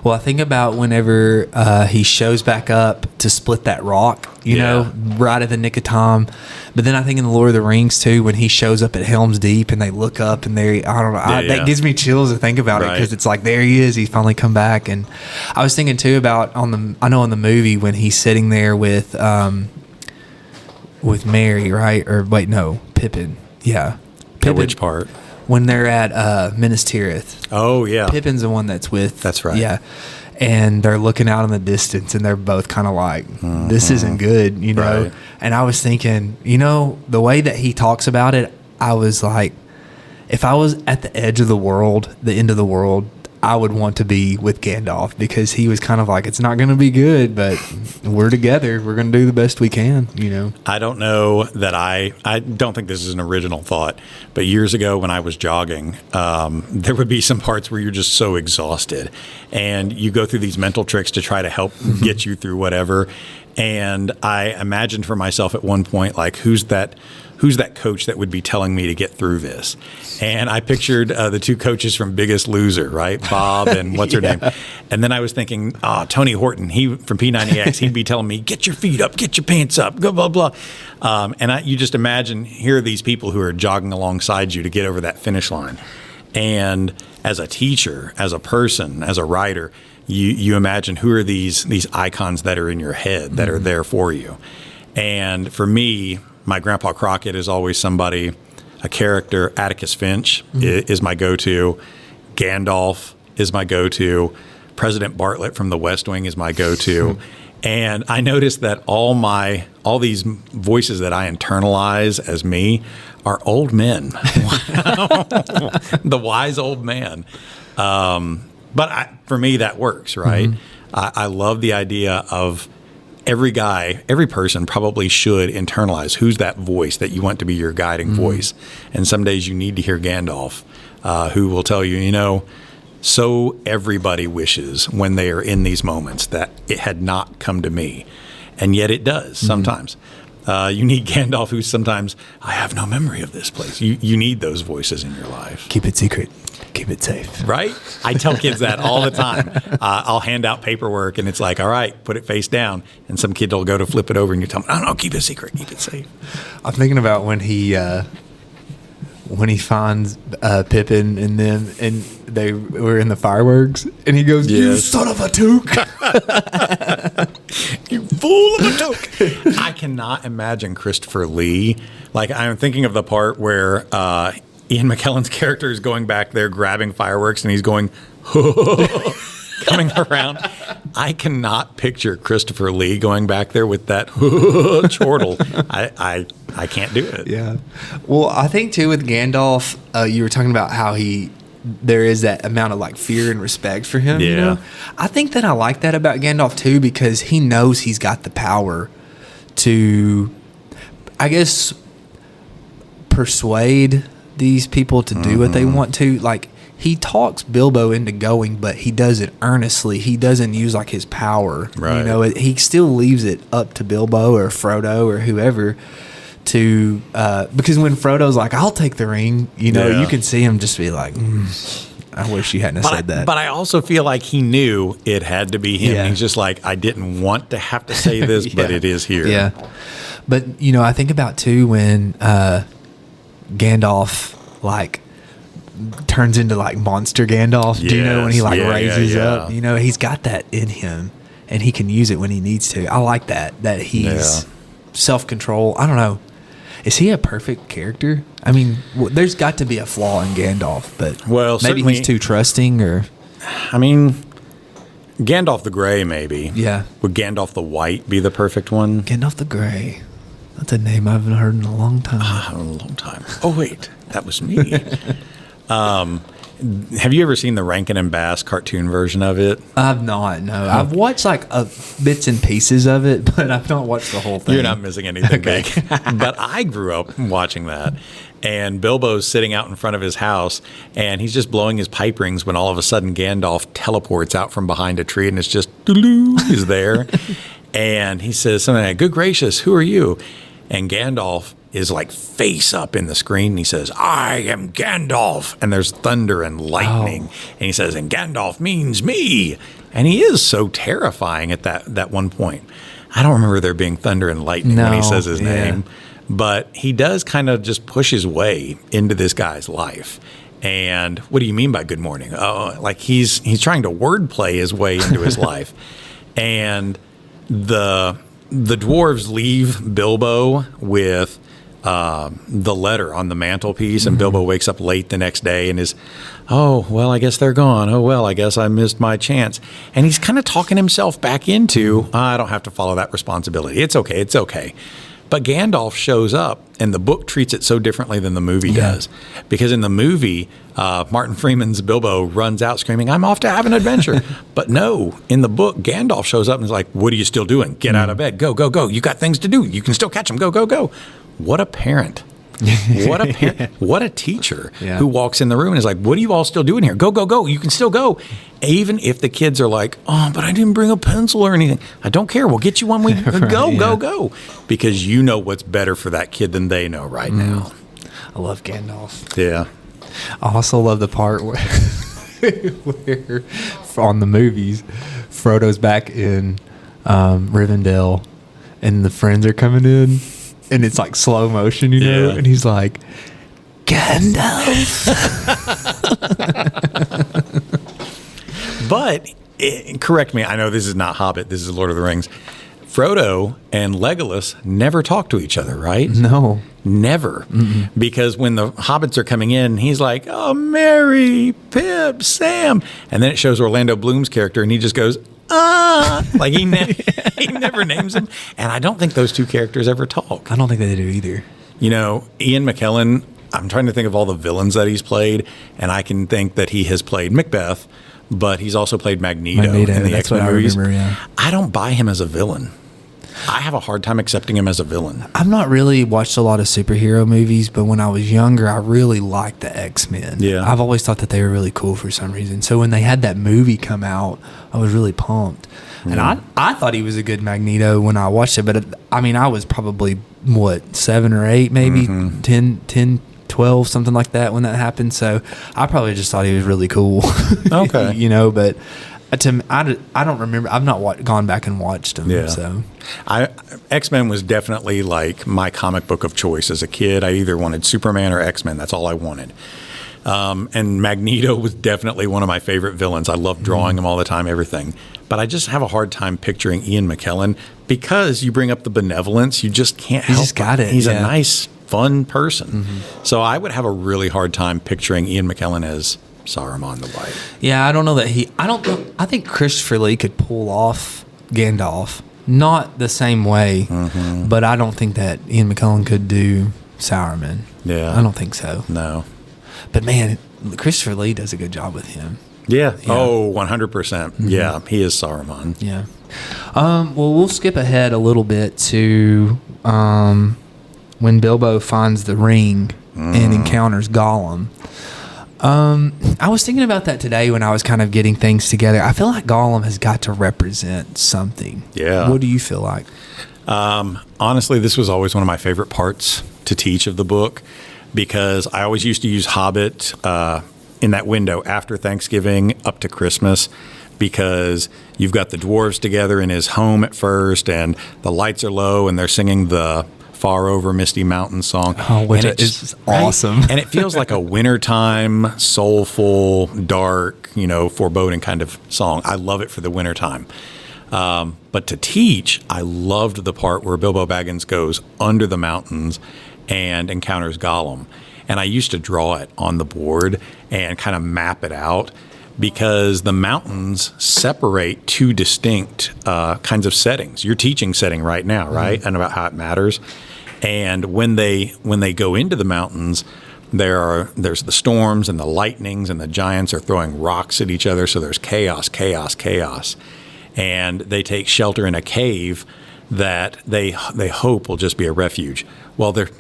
Well, I think about whenever he shows back up to split that rock, you know, right at the nick of time. But then I think in the Lord of the Rings too, when he shows up at Helm's Deep and they look up and I don't know, that gives me chills to think about it, because it's like, there he is, he's finally come back. And I was thinking too about on the movie when he's sitting there with Mary, right? Or wait, no, Pippin. Yeah. Pippin, Which part? When they're at Minas Tirith. Oh, yeah. Pippin's the one that's with. That's right. Yeah. And they're looking out in the distance and they're both kind of like, this isn't good, you know? Right. And I was thinking, the way that he talks about it, I was like, if I was at the edge of the world, the end of the world, I would want to be with Gandalf, because he was kind of like, it's not going to be good, but we're together. We're going to do the best we can, I don't know that I don't think this is an original thought, but years ago when I was jogging, there would be some parts where you're just so exhausted and you go through these mental tricks to try to help get you through whatever. And I imagined for myself at one point, like, who's that coach that would be telling me to get through this? And I pictured the two coaches from Biggest Loser, right? Bob and what's her name? And then I was thinking, Tony Horton, he from P90X, he'd be telling me, get your feet up, get your pants up, blah, blah, blah. And you just imagine, here are these people who are jogging alongside you to get over that finish line. And as a teacher, as a person, as a writer, you imagine, who are these icons that are in your head that are there for you? And for me, my grandpa Crockett is always somebody, a character. Atticus Finch is my go-to. Gandalf is my go-to. President Bartlett from The West Wing is my go-to. And I noticed that all these voices that I internalize as me are old men. The wise old man. But for me, that works, right? I love the idea of every person probably should internalize who's that voice that you want to be your guiding voice. And some days you need to hear Gandalf, who will tell you, so everybody wishes when they are in these moments that it had not come to me. And yet it does sometimes. You need Gandalf, who's sometimes, I have no memory of this place. You need those voices in your life. Keep it secret. Keep it safe. Right? I tell kids that all the time. I'll hand out paperwork, and it's like, all right, put it face down. And some kid will go to flip it over, and you tell them, no, keep it secret. Keep it safe. I'm thinking about when he finds Pippin and them, and they were in the fireworks, and he goes, "You son of a toque! You fool of a toque!" I cannot imagine Christopher Lee. Like, I'm thinking of the part where Ian McKellen's character is going back there grabbing fireworks, and he's going coming around. I cannot picture Christopher Lee going back there with that chortle. I can't do it. Yeah. Well, I think too with Gandalf, you were talking about how there is that amount of like fear and respect for him. Yeah. You know? I think that I like that about Gandalf too, because he knows he's got the power to, I guess, persuade these people to do what they want to. Like, he talks Bilbo into going, but he does it earnestly. He doesn't use like his power. Right. You know, he still leaves it up to Bilbo or Frodo or whoever to, because when Frodo's like, I'll take the ring, you know, you can see him just be like, I wish you hadn't said that. But I also feel like he knew it had to be him. Yeah. He's just like, I didn't want to have to say this, but it is here. Yeah. But, you know, I think about too when Gandalf like turns into like monster Gandalf. Do you know when he like raises up? You know, he's got that in him, and he can use it when he needs to. I like that he's self-control. I don't know. Is he a perfect character? I mean, there's got to be a flaw in Gandalf, but maybe he's too trusting, or I mean, Gandalf the Grey, maybe. Yeah. Would Gandalf the White be the perfect one? Gandalf the Grey. That's a name I haven't heard in a long time. A long time. Oh, wait. That was me. Have you ever seen the Rankin and Bass cartoon version of it? I've not, no. I've watched like bits and pieces of it, but I've not watched the whole thing. You're not missing anything big. But I grew up watching that. And Bilbo's sitting out in front of his house, and he's just blowing his pipe rings when all of a sudden Gandalf teleports out from behind a tree, and it's just, he's there. And he says something like, "Good gracious, who are you?" And Gandalf is like face up in the screen. And he says, "I am Gandalf." And there's thunder and lightning. And he says, "And Gandalf means me." And he is so terrifying at that one point. I don't remember there being thunder and lightning when he says his name. But he does kind of just push his way into this guy's life. And what do you mean by good morning? Oh, like he's trying to wordplay his way into his life. And the dwarves leave Bilbo with the letter on the mantelpiece, and Bilbo wakes up late the next day and is, "Oh, well, I guess they're gone. Oh, well, I guess I missed my chance." And he's kind of talking himself back into, I don't have to follow that responsibility. It's okay. It's okay. But Gandalf shows up, and the book treats it so differently than the movie does. Because in the movie, Martin Freeman's Bilbo runs out screaming, "I'm off to have an adventure." But no, in the book, Gandalf shows up and is like, "What are you still doing? Get out of bed. Go, go, go. You got things to do. You can still catch them. Go, go, go." What a parent. What a parent. What a teacher who walks in the room and is like, "What are you all still doing here? Go, go, go. You can still go." Even if the kids are like, "Oh, but I didn't bring a pencil or anything." I don't care. We'll get you one. We go. Because you know what's better for that kid than they know right now. I love Gandalf. Yeah. I also love the part where on the movies, Frodo's back in Rivendell, and the friends are coming in, and it's like slow motion, you know, and he's like, "Gandalf." But, correct me, I know this is not Hobbit, this is Lord of the Rings. Frodo and Legolas never talk to each other, right? No. Never. Mm-mm. Because when the hobbits are coming in, he's like, "Oh, Merry, Pip, Sam." And then it shows Orlando Bloom's character, and he just goes, like he never names them. And I don't think those two characters ever talk. I don't think they do either. You know, Ian McKellen, I'm trying to think of all the villains that he's played, and I can think that he has played Macbeth, but he's also played Magneto in the X-Men movies. I remember, I don't buy him as a villain. I have a hard time accepting him as a villain. I've not really watched a lot of superhero movies, but when I was younger, I really liked the X-Men. Yeah. I've always thought that they were really cool for some reason. So when they had that movie come out, I was really pumped. And I thought he was a good Magneto when I watched it, but I was probably, 7 or 8, maybe 10, 12, something like that when that happened. So I probably just thought he was really cool. Okay. But I don't remember. I've not gone back and watched them. Yeah. So X-Men was definitely like my comic book of choice as a kid. I either wanted Superman or X-Men. That's all I wanted. And Magneto was definitely one of my favorite villains. I love drawing him all the time, everything. But I just have a hard time picturing Ian McKellen because you bring up the benevolence. You just can't help just got it. He's Yeah. a nice, fun person. So I would have a really hard time picturing Ian McKellen as Saruman the White. yeah, I don't know that I think Christopher Lee could pull off Gandalf. Not the same way, but I don't think that Ian McKellen could do Saruman. Yeah. I don't think so. No. But man, Christopher Lee does a good job with him. Yeah. Oh, 100%. Yeah, he is Saruman. Yeah. Well, we'll skip ahead a little bit to when Bilbo finds the ring and encounters Gollum. I was thinking about that today when I was kind of getting things together. I feel like Gollum has got to represent something. Yeah. What do you feel like? Honestly, this was always one of my favorite parts to teach of the book because I always used to use Hobbit in that window after Thanksgiving up to Christmas because you've got the dwarves together in his home at first and the lights are low and they're singing the Far Over Misty Mountain song. Oh, which is awesome. And it feels like a wintertime, soulful, dark, foreboding kind of song. I love it for the wintertime. But to teach, I loved the part where Bilbo Baggins goes under the mountains and encounters Gollum. And I used to draw it on the board and kind of map it out because the mountains separate two distinct kinds of settings. You're teaching setting right now, right? And about how it matters. And when they go into the mountains, there's the storms and the lightnings and the giants are throwing rocks at each other. So there's chaos, chaos, chaos. And they take shelter in a cave that they hope will just be a refuge. Well, they're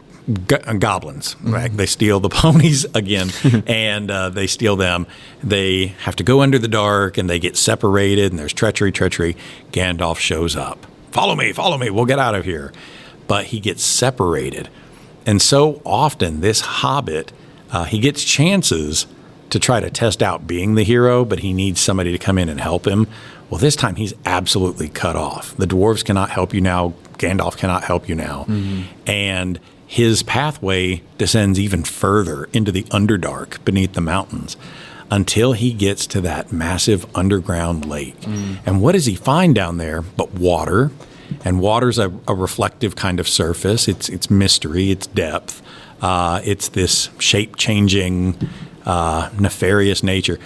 goblins, right? They steal the ponies again, and they steal them. They have to go under the dark, and they get separated, and there's treachery. Gandalf shows up. Follow me, we'll get out of here. But he gets separated. And so often, this hobbit, he gets chances to try to test out being the hero, but he needs somebody to come in and help him. Well, this time he's absolutely cut off. The dwarves cannot help you now. Gandalf cannot help you now. And his pathway descends even further into the Underdark beneath the mountains until he gets to that massive underground lake. And what does he find down there but water? And water's a reflective kind of surface. It's mystery, it's depth. It's this shape-changing, nefarious nature.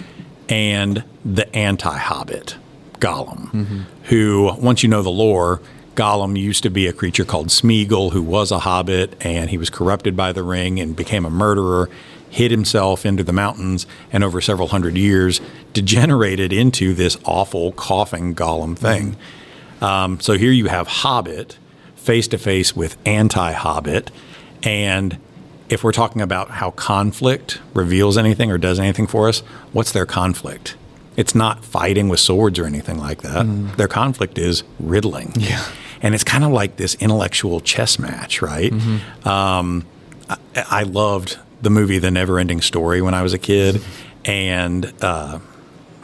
And the anti-hobbit, Gollum, who, once you know the lore, Gollum used to be a creature called Smeagol, who was a hobbit, and he was corrupted by the ring and became a murderer, hid himself into the mountains, and over several hundred years degenerated into this awful, coughing Gollum thing. So here you have Hobbit face-to-face with anti-Hobbit, and if we're talking about how conflict reveals anything or does anything for us, what's their conflict? It's not fighting with swords or anything like that. Their conflict is riddling. Yeah. And it's kind of like this intellectual chess match, right? I loved the movie The Never-Ending Story when I was a kid. And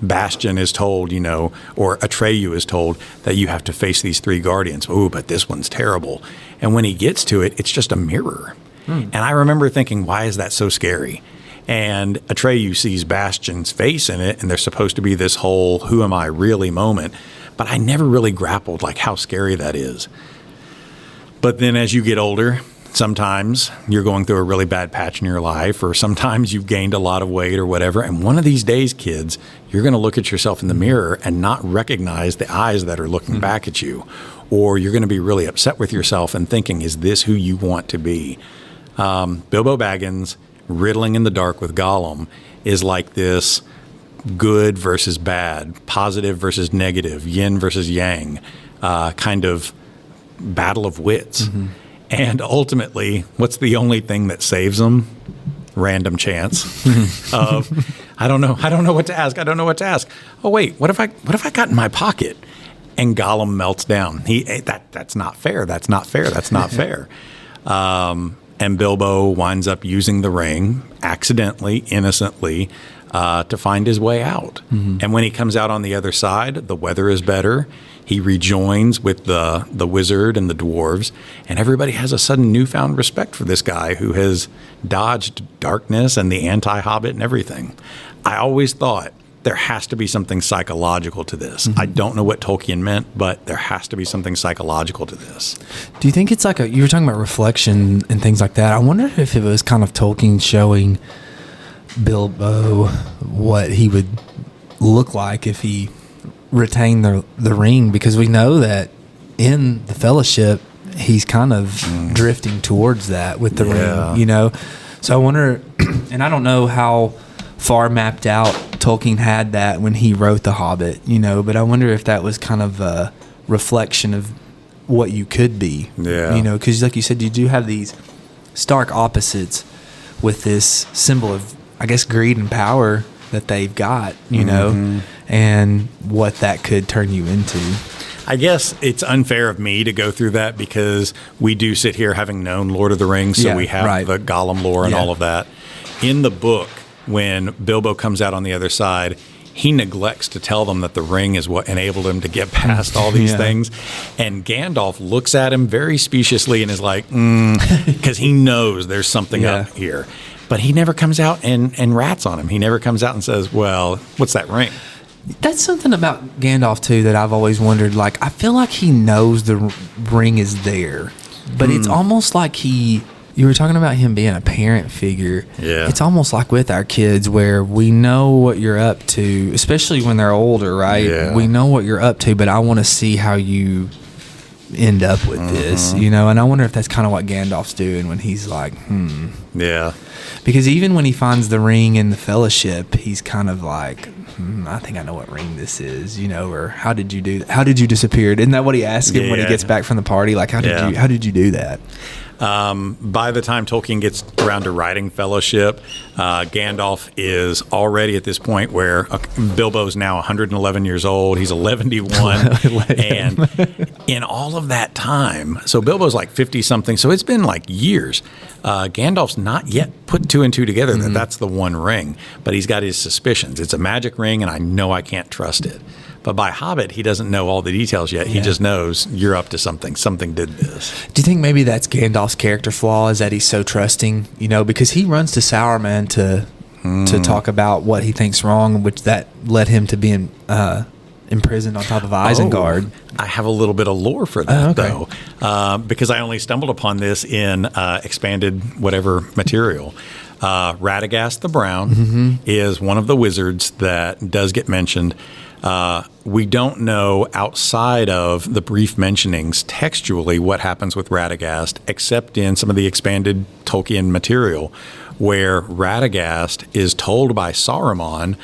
Bastian is told, or Atreyu is told that you have to face these three guardians. Oh, but this one's terrible. And when he gets to it, it's just a mirror. And I remember thinking, why is that so scary? And Atreyu sees Bastian's face in it, and there's supposed to be this whole who am I really moment. But I never really grappled like how scary that is. But then as you get older, sometimes you're going through a really bad patch in your life, or sometimes you've gained a lot of weight or whatever. And one of these days, kids, you're going to look at yourself in the mirror and not recognize the eyes that are looking back at you. Or you're going to be really upset with yourself and thinking, is this who you want to be? Bilbo Baggins riddling in the dark with Gollum is like this good versus bad, positive versus negative, yin versus yang kind of battle of wits. And ultimately, what's the only thing that saves them? Random chance of, I don't know what to ask. I don't know what to ask. Oh wait, what if I got in my pocket? And Gollum melts down. That's not fair. That's not fair. That's not fair. And Bilbo winds up using the ring accidentally, innocently, to find his way out. And when he comes out on the other side, the weather is better. He rejoins with the wizard and the dwarves, and everybody has a sudden newfound respect for this guy who has dodged darkness and the anti-Hobbit and everything. I always thought there has to be something psychological to this. I don't know what Tolkien meant, but there has to be something psychological to this. Do you think it's like you were talking about reflection and things like that. I wonder if it was kind of Tolkien showing Bilbo what he would look like if he retained the ring, because we know that in the Fellowship he's kind of drifting towards that with the ring, you know. So I wonder, and I don't know how far mapped out Tolkien had that when he wrote The Hobbit, you know, but I wonder if that was kind of a reflection of what you could be, you know, because like you said, you do have these stark opposites with this symbol of, I guess, greed and power that they've got, you know, and what that could turn you into. I guess it's unfair of me to go through that because we do sit here having known Lord of the Rings, so we have the Gollum lore and all of that. In the book, when Bilbo comes out on the other side, he neglects to tell them that the ring is what enabled him to get past all these things. And Gandalf looks at him very speciously and is like, because he knows there's something up here. But he never comes out and rats on him. He never comes out and says, well, what's that ring? That's something about Gandalf, too, that I've always wondered. Like, I feel like he knows the ring is there. But it's almost like you were talking about him being a parent figure. Yeah. It's almost like with our kids where we know what you're up to, especially when they're older, right? Yeah. We know what you're up to, but I want to see how you end up with this, you know? And I wonder if that's kind of what Gandalf's doing when he's like, Yeah. Because even when he finds the ring in the Fellowship, he's kind of like, I think I know what ring this is, you know, or how did you do that? How did you disappear? Isn't that what he asks him when he gets back from the party? Like, how did you do that? By the time Tolkien gets around to writing Fellowship, Gandalf is already at this point where Bilbo's now 111 years old. He's 111. And in all of that time, so Bilbo's like 50-something, so it's been like years. Gandalf's not yet put two and two together that that's the one ring, but he's got his suspicions. It's a magic ring, and I know I can't trust it. But by Hobbit, he doesn't know all the details yet. He just knows you're up to something. Something did this. Do you think maybe that's Gandalf's character flaw, is that he's so trusting? You know, because he runs to Sauron to talk about what he thinks wrong, which that led him to being imprisoned on top of Isengard. I have a little bit of lore for that, though, because I only stumbled upon this in expanded whatever material. Radagast the Brown is one of the wizards that does get mentioned. We don't know outside of the brief mentionings textually what happens with Radagast, except in some of the expanded Tolkien material, where Radagast is told by Saruman,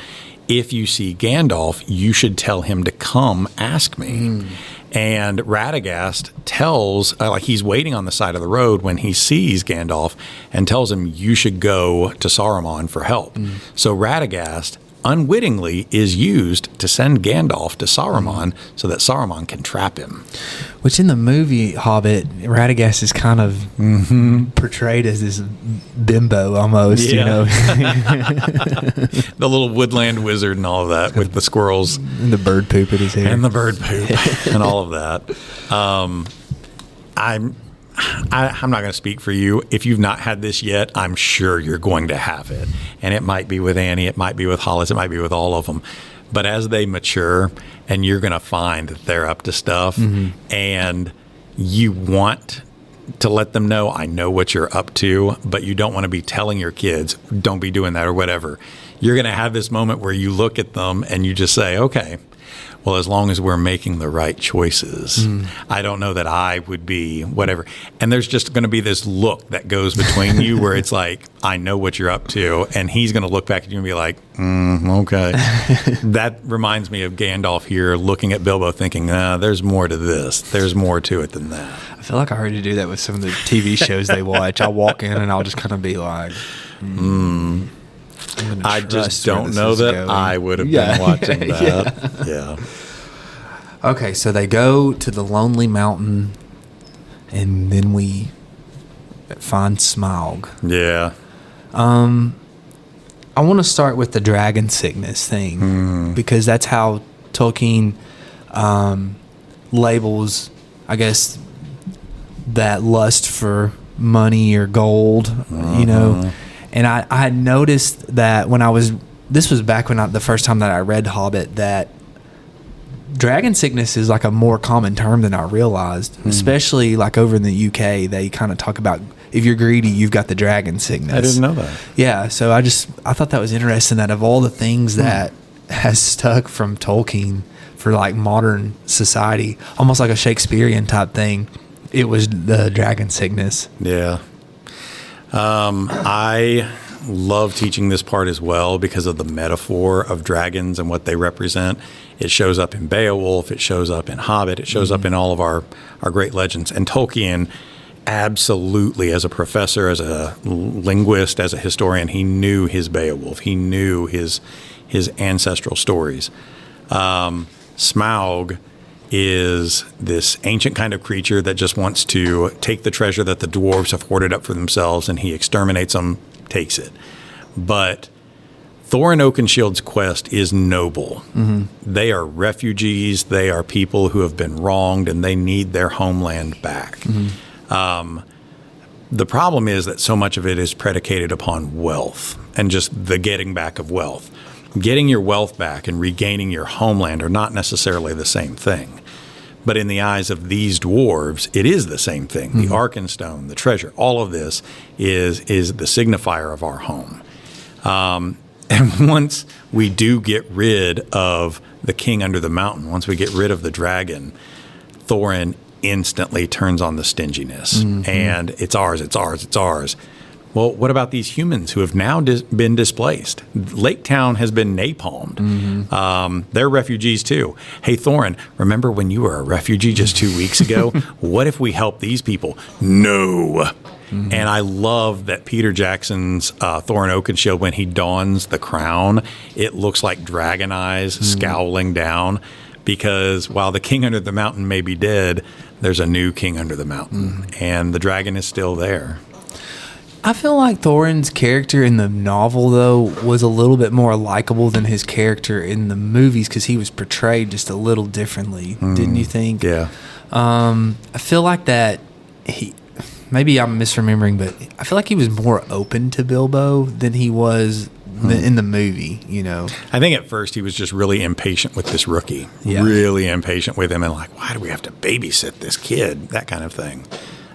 if you see Gandalf, you should tell him to come ask me. And Radagast tells, he's waiting on the side of the road when he sees Gandalf and tells him, you should go to Saruman for help. So Radagast unwittingly is used to send Gandalf to Saruman so that Saruman can trap him. Which in the movie Hobbit, Radagast is kind of portrayed as this bimbo almost, you know. The little woodland wizard and all of that with the squirrels. And the bird poop in his hair. And the bird poop and all of that. I'm not going to speak for you. If you've not had this yet, I'm sure you're going to have it. And it might be with Annie, it might be with Hollis, it might be with all of them. But as they mature, and you're going to find that they're up to stuff, and you want to let them know, I know what you're up to, but you don't want to be telling your kids, don't be doing that or whatever. You're going to have this moment where you look at them and you just say, okay, well, as long as we're making the right choices, I don't know that I would be whatever. And there's just going to be this look that goes between you where it's like, I know what you're up to. And he's going to look back at you and be like, okay. That reminds me of Gandalf here looking at Bilbo thinking, there's more to this. There's more to it than that. I feel like I already do that with some of the TV shows they watch. I'll walk in and I'll just kind of be like, I just don't know that going. I would have been watching that. Yeah. Okay, so they go to the Lonely Mountain, and then we find Smaug. Yeah. I want to start with the dragon sickness thing because that's how Tolkien labels, I guess, that lust for money or gold, you know. And I had noticed that this was back when the first time that I read Hobbit, that dragon sickness is like a more common term than I realized, especially like over in the UK. They kind of talk about if you're greedy, you've got the dragon sickness. I didn't know that. Yeah, so I thought that was interesting that of all the things that has stuck from Tolkien for like modern society, almost like a Shakespearean type thing, it was the dragon sickness. Yeah. I love teaching this part as well because of the metaphor of dragons and what they represent. It shows up in Beowulf. It shows up in Hobbit. It shows up in all of our great legends. And Tolkien, absolutely, as a professor, as a linguist, as a historian, he knew his Beowulf. He knew his ancestral stories. Smaug is this ancient kind of creature that just wants to take the treasure that the dwarves have hoarded up for themselves, and he exterminates them, takes it. But Thorin Oakenshield's quest is noble. They are refugees. They are people who have been wronged, and they need their homeland back. The problem is that so much of it is predicated upon wealth and just the getting back of wealth. Getting your wealth back and regaining your homeland are not necessarily the same thing. But in the eyes of these dwarves, it is the same thing. The Arkenstone, the treasure, all of this is the signifier of our home. And once we do get rid of the king under the mountain, once we get rid of the dragon, Thorin instantly turns on the stinginess. And it's ours, it's ours, it's ours. Well, what about these humans who have now been displaced? Lake Town has been napalmed. They're refugees too. Hey, Thorin, remember when you were a refugee just 2 weeks ago? What if we help these people? No. And I love that Peter Jackson's Thorin Oakenshield, when he dons the crown, it looks like dragon eyes scowling down, because while the king under the mountain may be dead, there's a new king under the mountain, and the dragon is still there. I feel like Thorin's character in the novel, though, was a little bit more likable than his character in the movies because he was portrayed just a little differently, didn't you think? Yeah. I feel like that maybe I'm misremembering, but I feel like he was more open to Bilbo than he was in the movie, you know. I think at first he was just really impatient with this rookie, really impatient with him, and like, why do we have to babysit this kid? That kind of thing.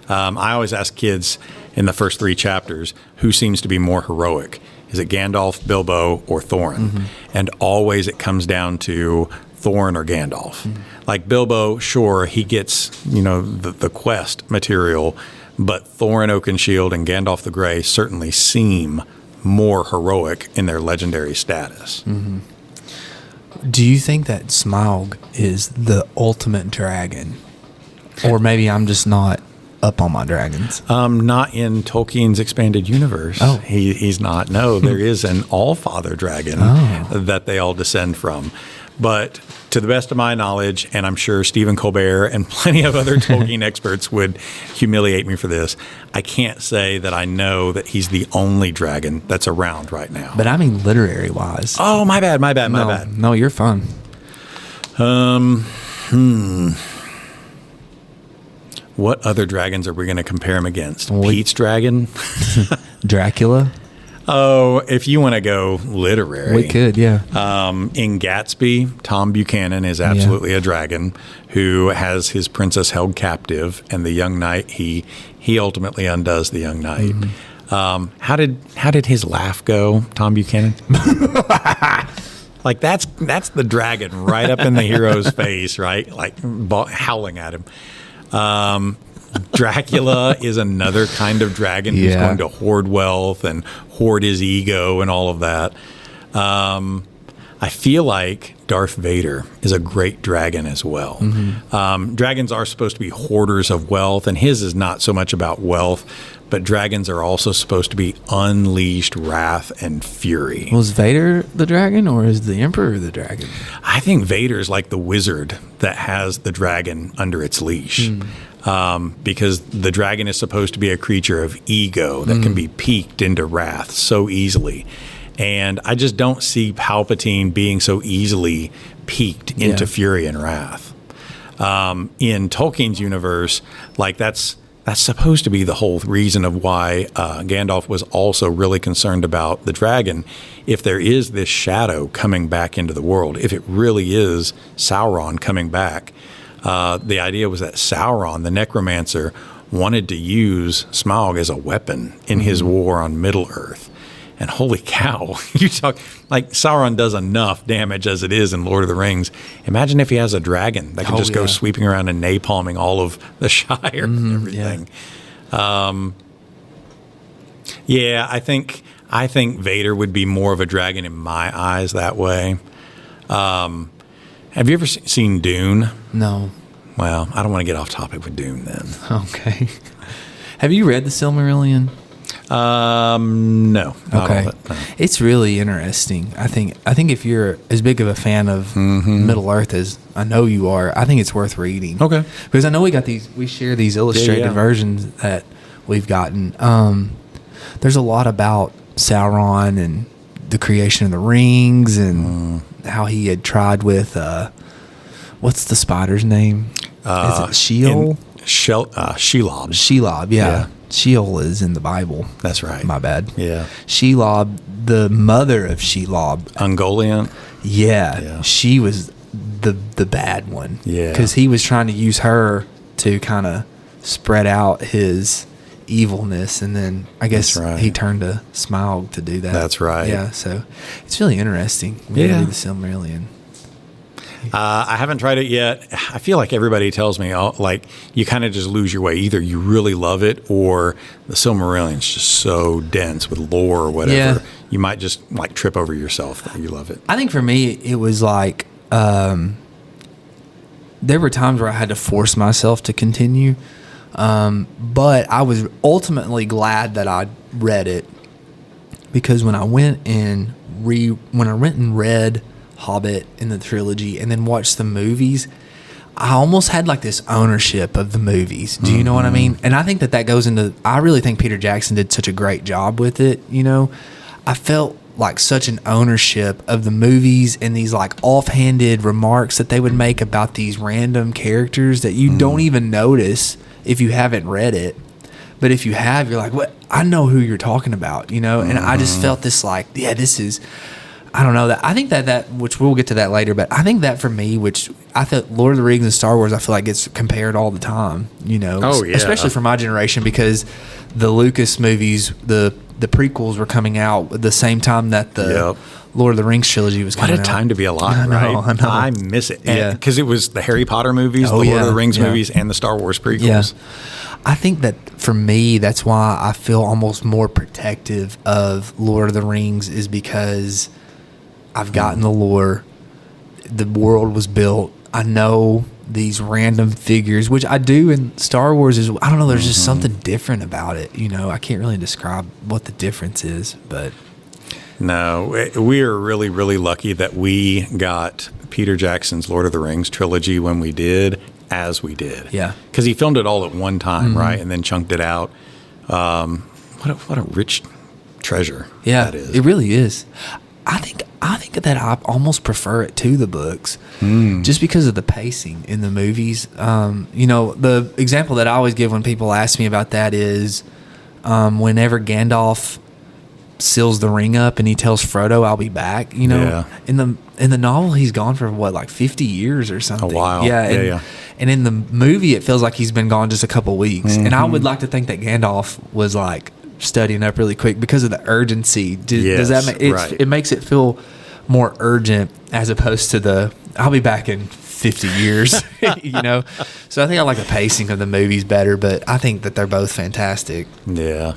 I always ask kids in the first 3 chapters, who seems to be more heroic? Is it Gandalf, Bilbo, or Thorin? And always it comes down to Thorin or Gandalf. Like Bilbo, sure, he gets, the quest material, but Thorin Oakenshield and Gandalf the Grey certainly seem more heroic in their legendary status. Do you think that Smaug is the ultimate dragon? Or maybe I'm just not up on my dragons. Not in Tolkien's expanded universe. Oh. He's not. No, there is an all-father dragon that they all descend from. But to the best of my knowledge, and I'm sure Stephen Colbert and plenty of other Tolkien experts would humiliate me for this, I can't say that I know that he's the only dragon that's around right now. But I mean literary-wise. Oh, my bad. No, you're fine. What other dragons are we going to compare him against? Pete's dragon? Dracula? Oh, if you want to go literary. We could, yeah. In Gatsby, Tom Buchanan is absolutely a dragon who has his princess held captive, and the young knight, he ultimately undoes the young knight. How did his laugh go, Tom Buchanan? Like that's the dragon right up in the hero's face, right? Like howling at him. Dracula is another kind of dragon who's going to hoard wealth and hoard his ego and all of that. I feel like Darth Vader is a great dragon as well. Dragons are supposed to be hoarders of wealth, and his is not so much about wealth, but dragons are also supposed to be unleashed wrath and fury. Was Vader the dragon, or is the Emperor the dragon? I think Vader's like the wizard that has the dragon under its leash. Because the dragon is supposed to be a creature of ego that can be piqued into wrath so easily. And I just don't see Palpatine being so easily piqued into fury and wrath. In Tolkien's universe, like that's supposed to be the whole reason of why Gandalf was also really concerned about the dragon. If there is this shadow coming back into the world, if it really is Sauron coming back, the idea was that Sauron, the necromancer, wanted to use Smaug as a weapon in his war on Middle-earth. And holy cow, you talk like Sauron does enough damage as it is in Lord of the Rings. Imagine if he has a dragon that can just go sweeping around and napalming all of the Shire and everything. I think Vader would be more of a dragon in my eyes that way. Have you ever seen Dune? No. Well, I don't want to get off topic with Dune then. Okay. Have you read the Silmarillion? No. Okay. No. It's really interesting. I think if you're as big of a fan of Middle Earth as I know you are, I think it's worth reading. Okay. Because I know we share these illustrated versions that we've gotten. There's a lot about Sauron and the creation of the rings and how he had tried with what's the spider's name? Is it Sheol? Shelob. Shelob, yeah. Sheol is in the Bible. That's right. My bad. Yeah. Shelob, the mother of Shelob. Ungoliant. Yeah. She was the bad one. Yeah. Because he was trying to use her to kind of spread out his evilness, and then I guess he turned to Smaug to do that. That's right. Yeah, so it's really interesting. We gotta read the Silmarillion. I haven't tried it yet. I feel like everybody tells me, like, you kind of just lose your way. Either you really love it, or the Silmarillion's just so dense with lore or whatever. Yeah. You might just like trip over yourself that you love it. I think for me, it was like there were times where I had to force myself to continue, but I was ultimately glad that I read it, because when I went and read Hobbit in the trilogy and then watched the movies, I almost had like this ownership of the movies. Do you know what I mean? And I think that goes into, I really think Peter Jackson did such a great job with it. You know, I felt like such an ownership of the movies and these like offhanded remarks that they would make about these random characters that you don't even notice if you haven't read it. But if you have, you're like, what? I know who you're talking about, you know? And I just felt this like, this is, I don't know, that I think that which we'll get to that later, but I think that for me, which I thought Lord of the Rings and Star Wars, I feel like gets compared all the time, you know, especially for my generation, because the Lucas movies, the prequels were coming out at the same time that the Lord of the Rings trilogy was coming out. What a time to be alive, right? I know. I miss it. Because it was the Harry Potter movies, the Lord of the Rings movies, and the Star Wars prequels. Yeah. I think that for me, that's why I feel almost more protective of Lord of the Rings, is because I've gotten the lore. The world was built. I know these random figures, which I do in Star Wars. I don't know. There's just something different about it. You know, I can't really describe what the difference is, but no, we are really, really lucky that we got Peter Jackson's Lord of the Rings trilogy when we did, as we did. Yeah, because he filmed it all at one time, right, and then chunked it out. What a rich treasure. Yeah, that is. It really is. I think that I almost prefer it to the books, just because of the pacing in the movies. You know, the example that I always give when people ask me about that is whenever Gandalf seals the ring up and he tells Frodo, "I'll be back." You know, in the novel, he's gone for like 50 years or something. A while. Yeah. And in the movie, it feels like he's been gone just a couple weeks. And I would like to think that Gandalf was like studying up really quick because of the urgency. Does that make it makes it feel more urgent as opposed to the I'll be back in 50 years, you know? So I think I like the pacing of the movies better, but I think that they're both fantastic. Yeah.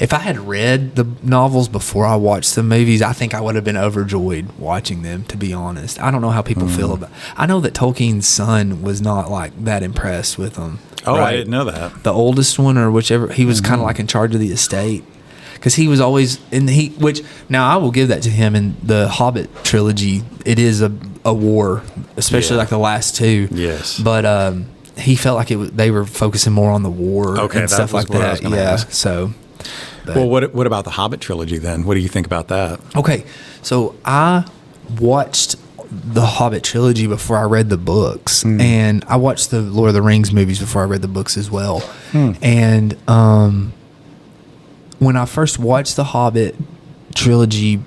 If I had read the novels before I watched the movies, I think I would have been overjoyed watching them, to be honest. I don't know how people feel about it. I know that Tolkien's son was not like that impressed with them. Oh, right? I didn't know that. The oldest one or whichever, he was kind of like in charge of the estate. Because he was always, which now I will give that to him in the Hobbit trilogy. It is a war, especially like the last two. Yes. But he felt like they were focusing more on the war and stuff like that. Yeah. Ask. So. Well, what about the Hobbit trilogy then? What do you think about that? Okay, so I watched the Hobbit trilogy before I read the books, and I watched the Lord of the Rings movies before I read the books as well. And when I first watched the Hobbit trilogy,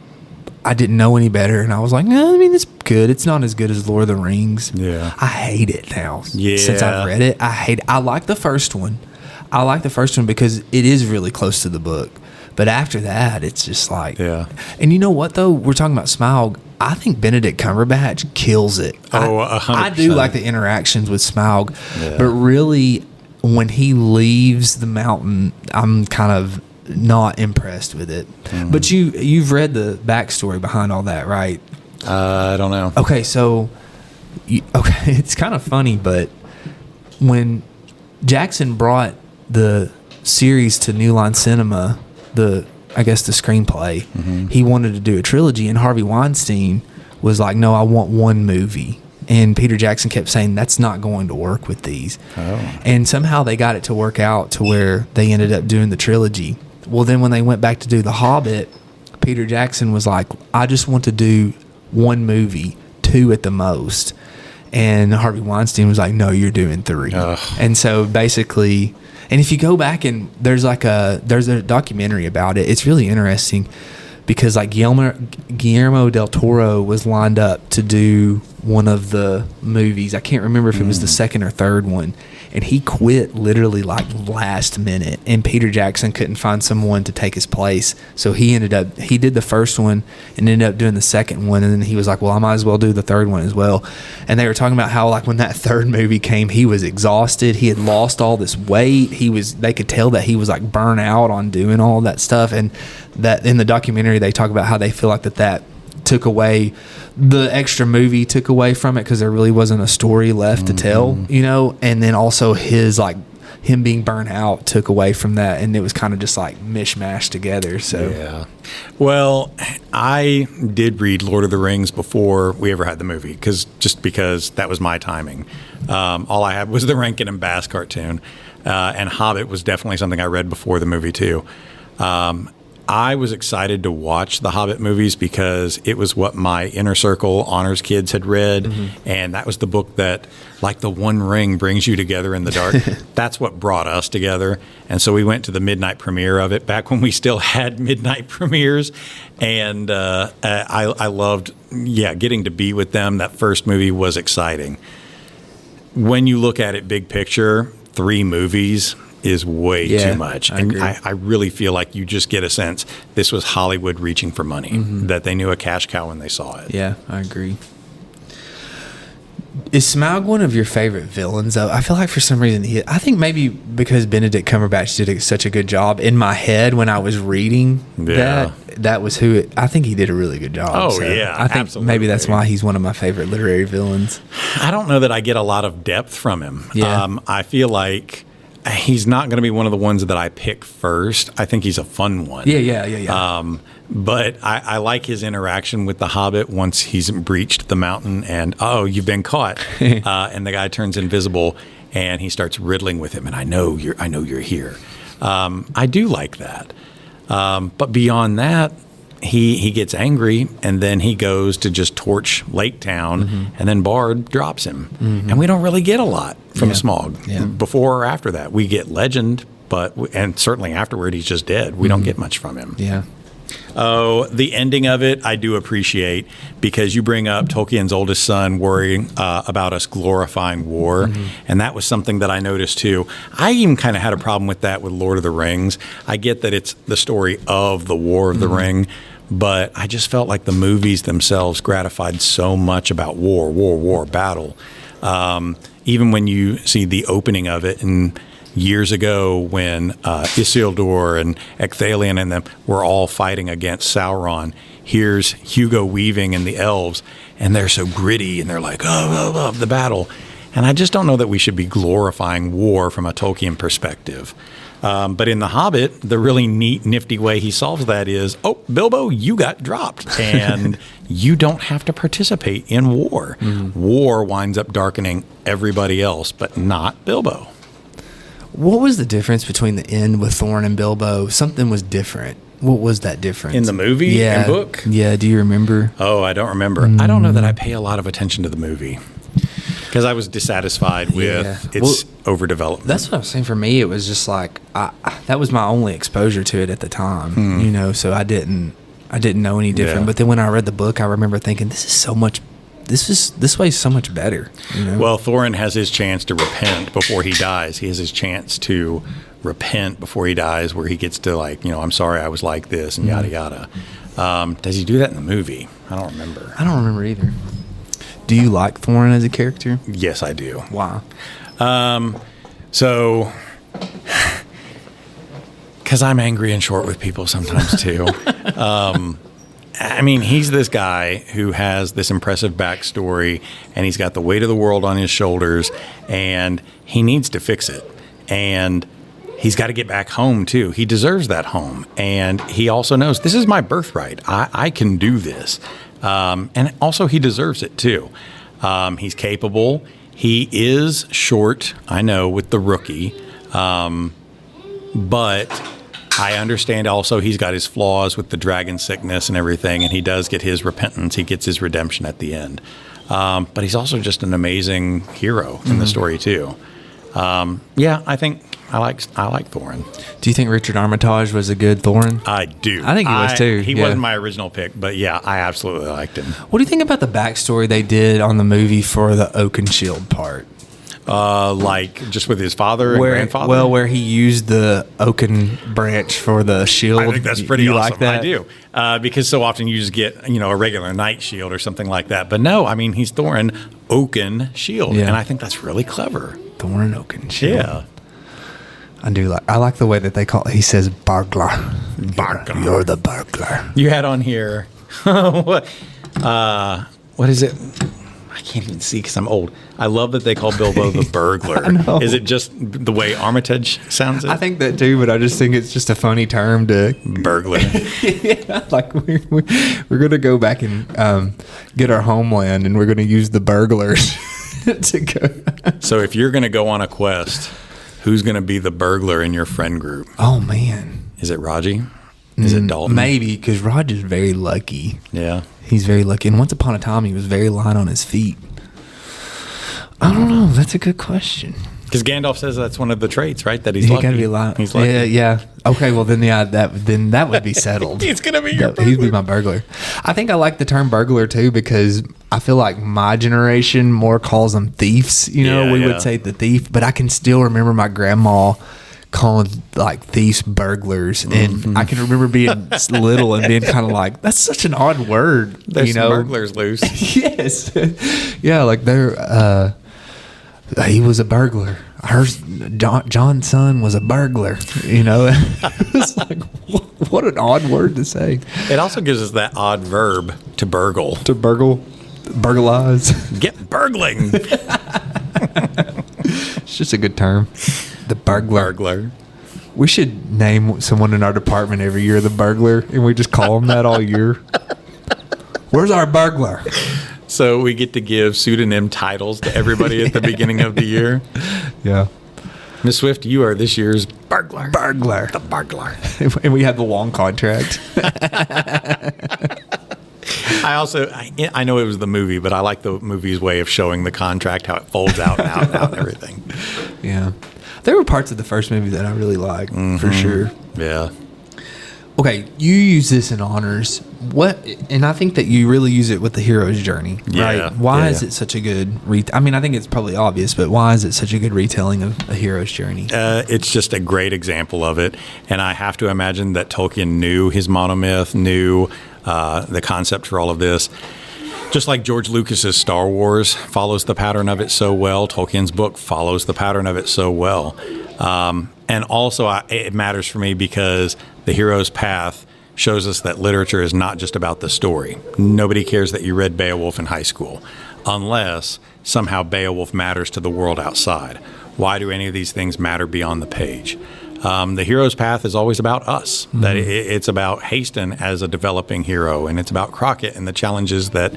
I didn't know any better, and I was like, I mean, it's good. It's not as good as Lord of the Rings. Yeah. I hate it now. Yeah. Since I've read it, I hate it. I like the first one. I like the first one because it is really close to the book. But after that, it's just like... Yeah. And you know what, though? We're talking about Smaug. I think Benedict Cumberbatch kills it. Oh, 100%. I do like the interactions with Smaug. Yeah. But really, when he leaves the mountain, I'm kind of not impressed with it. But you've read the backstory behind all that, right? I don't know. Okay, so... it's kind of funny, but when Jackson brought the series to New Line Cinema, the screenplay, he wanted to do a trilogy, and Harvey Weinstein was like, no, I want one movie. And Peter Jackson kept saying, that's not going to work with these. And somehow they got it to work out to where they ended up doing the trilogy. Well, then when they went back to do The Hobbit, Peter Jackson was like, I just want to do one movie, 2 at the most. And Harvey Weinstein was like, no, you're doing 3. And so basically... And if you go back and there's a documentary about it, it's really interesting because like Guillermo del Toro was lined up to do one of the movies. I can't remember if it was the second or third one, and he quit literally like last minute, and Peter Jackson couldn't find someone to take his place, so he did the first one and ended up doing the second one, and then he was like, well, I might as well do the third one as well. And they were talking about how like when that third movie came, he was exhausted, he had lost all this weight, they could tell that he was like burnt out on doing all that stuff, and that in the documentary they talk about how they feel like that took away, the extra movie took away from it because there really wasn't a story left to tell, you know, and then also him being burnt out took away from that, and it was kind of just like mishmashed together. So yeah. Well, I did read Lord of the Rings before we ever had the movie because that was my timing. All I had was the Rankin and Bass cartoon, and Hobbit was definitely something I read before the movie too. I was excited to watch the Hobbit movies because it was what my inner circle honors kids had read, and that was the book that, like the One Ring brings you together in the dark, that's what brought us together. And so we went to the midnight premiere of it back when we still had midnight premieres, and I loved getting to be with them. That first movie was exciting. When you look at it big picture, 3 movies is way too much. I really feel like you just get a sense this was Hollywood reaching for money, that they knew a cash cow when they saw it. Yeah, I agree. Is Smaug one of your favorite villains, though? I feel like for some reason I think maybe because Benedict Cumberbatch did such a good job in my head when I was reading that was who I think he did a really good job. Oh, so yeah, I think absolutely. Maybe that's why he's one of my favorite literary villains. I don't know that I get a lot of depth from him. Yeah. I feel like he's not going to be one of the ones that I pick first. I think he's a fun one. Yeah. But I like his interaction with the Hobbit once he's breached the mountain and, you've been caught. And the guy turns invisible and he starts riddling with him. And I know you're here. I do like that. But beyond that, he gets angry and then he goes to just torch Lake Town, and then Bard drops him. And we don't really get a lot from Smaug before or after that. We get legend, and certainly afterward he's just dead. We don't get much from him. Yeah. Oh, the ending of it I do appreciate because you bring up Tolkien's oldest son worrying about us glorifying war, and that was something that I noticed too. I even kind of had a problem with that with Lord of the Rings. I get that it's the story of the War of the Ring, but I just felt like the movies themselves gratified so much about war, battle. Even when you see the opening of it, and years ago when Isildur and Ecthelion and them were all fighting against Sauron, here's Hugo Weaving and the elves, and they're so gritty, and they're like, oh, the battle. And I just don't know that we should be glorifying war from a Tolkien perspective. But in The Hobbit, the really neat, nifty way he solves that is, oh, Bilbo, you got dropped, and you don't have to participate in war. War winds up darkening everybody else, but not Bilbo. What was the difference between the end with Thorin and Bilbo? Something was different. What was that difference? In the movie and book? Yeah, do you remember? Oh, I don't remember. I don't know that I pay a lot of attention to the movie because I was dissatisfied with its overdevelopment. That's what I was saying. For me, it was just like that was my only exposure to it at the time, you know. So I didn't know any different. Yeah. But then when I read the book, I remember thinking, this way is so much better. You know? Well, Thorin has his chance to repent before he dies. He has his chance to repent before he dies, where he gets to I'm sorry I was like this and yada yada. Does he do that in the movie? I don't remember. I don't remember either. Do you like Thorin as a character? Yes, I do. Why? So, because I'm angry and short with people sometimes too. I mean, he's this guy who has this impressive backstory, and he's got the weight of the world on his shoulders, and he needs to fix it. And he's got to get back home too. He deserves that home, and he also knows this is my birthright. I can do this. And also he deserves it too. He's capable. He is short, I know, with the rookie. But I understand also he's got his flaws with the dragon sickness and everything, and he does get his repentance. He gets his redemption at the end. But he's also just an amazing hero in the story too. I think I like Thorin. Do you think Richard Armitage was a good Thorin? I do. I think he was too. He wasn't my original pick, but yeah, I absolutely liked him. What do you think about the backstory they did on the movie for the Oakenshield part? Like just with his father and grandfather? Well, where he used the oaken branch for the shield. I think that's pretty you awesome. Like that? I do. Because so often you just get, a regular knight shield or something like that. But no, I mean, he's Thorin Oaken Shield. Yeah. And I think that's really clever. Thorin Oakenshield. Yeah. I like the way that they call it. He says burglar. Burglar. You're the burglar. You had on here, what is it? I can't even see because I'm old. I love that they call Bilbo the burglar. I know. Is it just the way Armitage sounds it? I think that too, but I just think it's just a funny term to burglar. Yeah, like we're going to go back and get our homeland, and we're going to use the burglars to go. So if you're going to go on a quest, who's going to be the burglar in your friend group? Oh man, is it Raji? Is it Dalton? Maybe, because Roger's very lucky. Yeah. He's very lucky. And once upon a time, he was very light on his feet. I don't know. That's a good question. Because Gandalf says that's one of the traits, right? That he's lucky. He got to be light. He's lucky. Yeah. Okay, well, then that would be settled. He's going to be your burglar. He'd be my burglar. I think I like the term burglar, too, because I feel like my generation more calls them thieves. We would say the thief. But I can still remember my grandma calling thieves burglars, and I can remember being little and being kind of like, that's such an odd word. There's some burglars loose. Yes. Yeah, like they're he was a burglar. John's son was a burglar. It was like, what an odd word to say. It also gives us that odd verb to burgle. To burgle, burglarize. Get burgling. It's just a good term. The burglar. We should name someone in our department every year the burglar, and we just call them that all year. Where's our burglar? So we get to give pseudonym titles to everybody at the beginning of the year. Yeah. Miss Swift, you are this year's burglar. Burglar. The burglar. And we have the long contract. I know it was the movie, but I like the movie's way of showing the contract, how it folds out and out and out and everything. Yeah. There were parts of the first movie that I really liked, for sure. Yeah. Okay, you use this in honors. And I think that you really use it with the hero's journey, right? Yeah. Why is it such a good I think it's probably obvious, but why is it such a good retelling of a hero's journey? It's just a great example of it, and I have to imagine that Tolkien knew his monomyth, knew the concept for all of this. Just like George Lucas's Star Wars follows the pattern of it so well, Tolkien's book follows the pattern of it so well. And also, it matters for me because the hero's path shows us that literature is not just about the story. Nobody cares that you read Beowulf in high school, unless somehow Beowulf matters to the world outside. Why do any of these things matter beyond the page? The hero's path is always about us. Mm-hmm. That it's about Haston as a developing hero, and it's about Crockett and the challenges that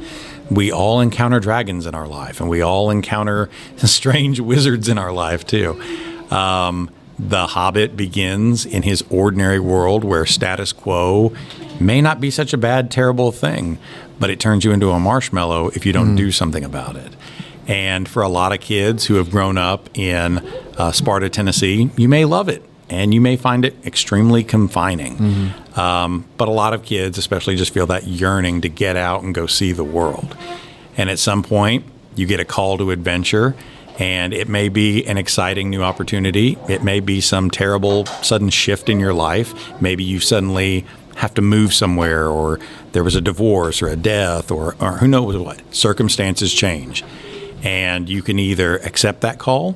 we all encounter dragons in our life, and we all encounter strange wizards in our life too. The Hobbit begins in his ordinary world where status quo may not be such a bad, terrible thing, but it turns you into a marshmallow if you don't do something about it. And for a lot of kids who have grown up in Sparta, Tennessee, you may love it. And you may find it extremely confining. Mm-hmm. But a lot of kids especially just feel that yearning to get out and go see the world. And at some point, you get a call to adventure, and it may be an exciting new opportunity. It may be some terrible sudden shift in your life. Maybe you suddenly have to move somewhere, or there was a divorce or a death, or who knows what. Circumstances change. And you can either accept that call,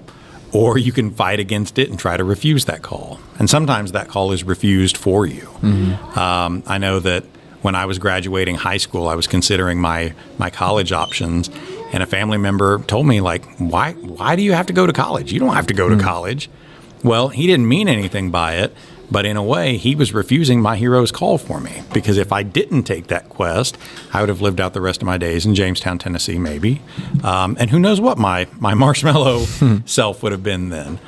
or you can fight against it and try to refuse that call. And sometimes that call is refused for you. Mm-hmm. I know that when I was graduating high school, I was considering my college options, and a family member told me, like, why do you have to go to college? You don't have to go to college. Well, he didn't mean anything by it, but in a way, he was refusing my hero's call for me, because if I didn't take that quest, I would have lived out the rest of my days in Jamestown, Tennessee, maybe. And who knows what my marshmallow self would have been then.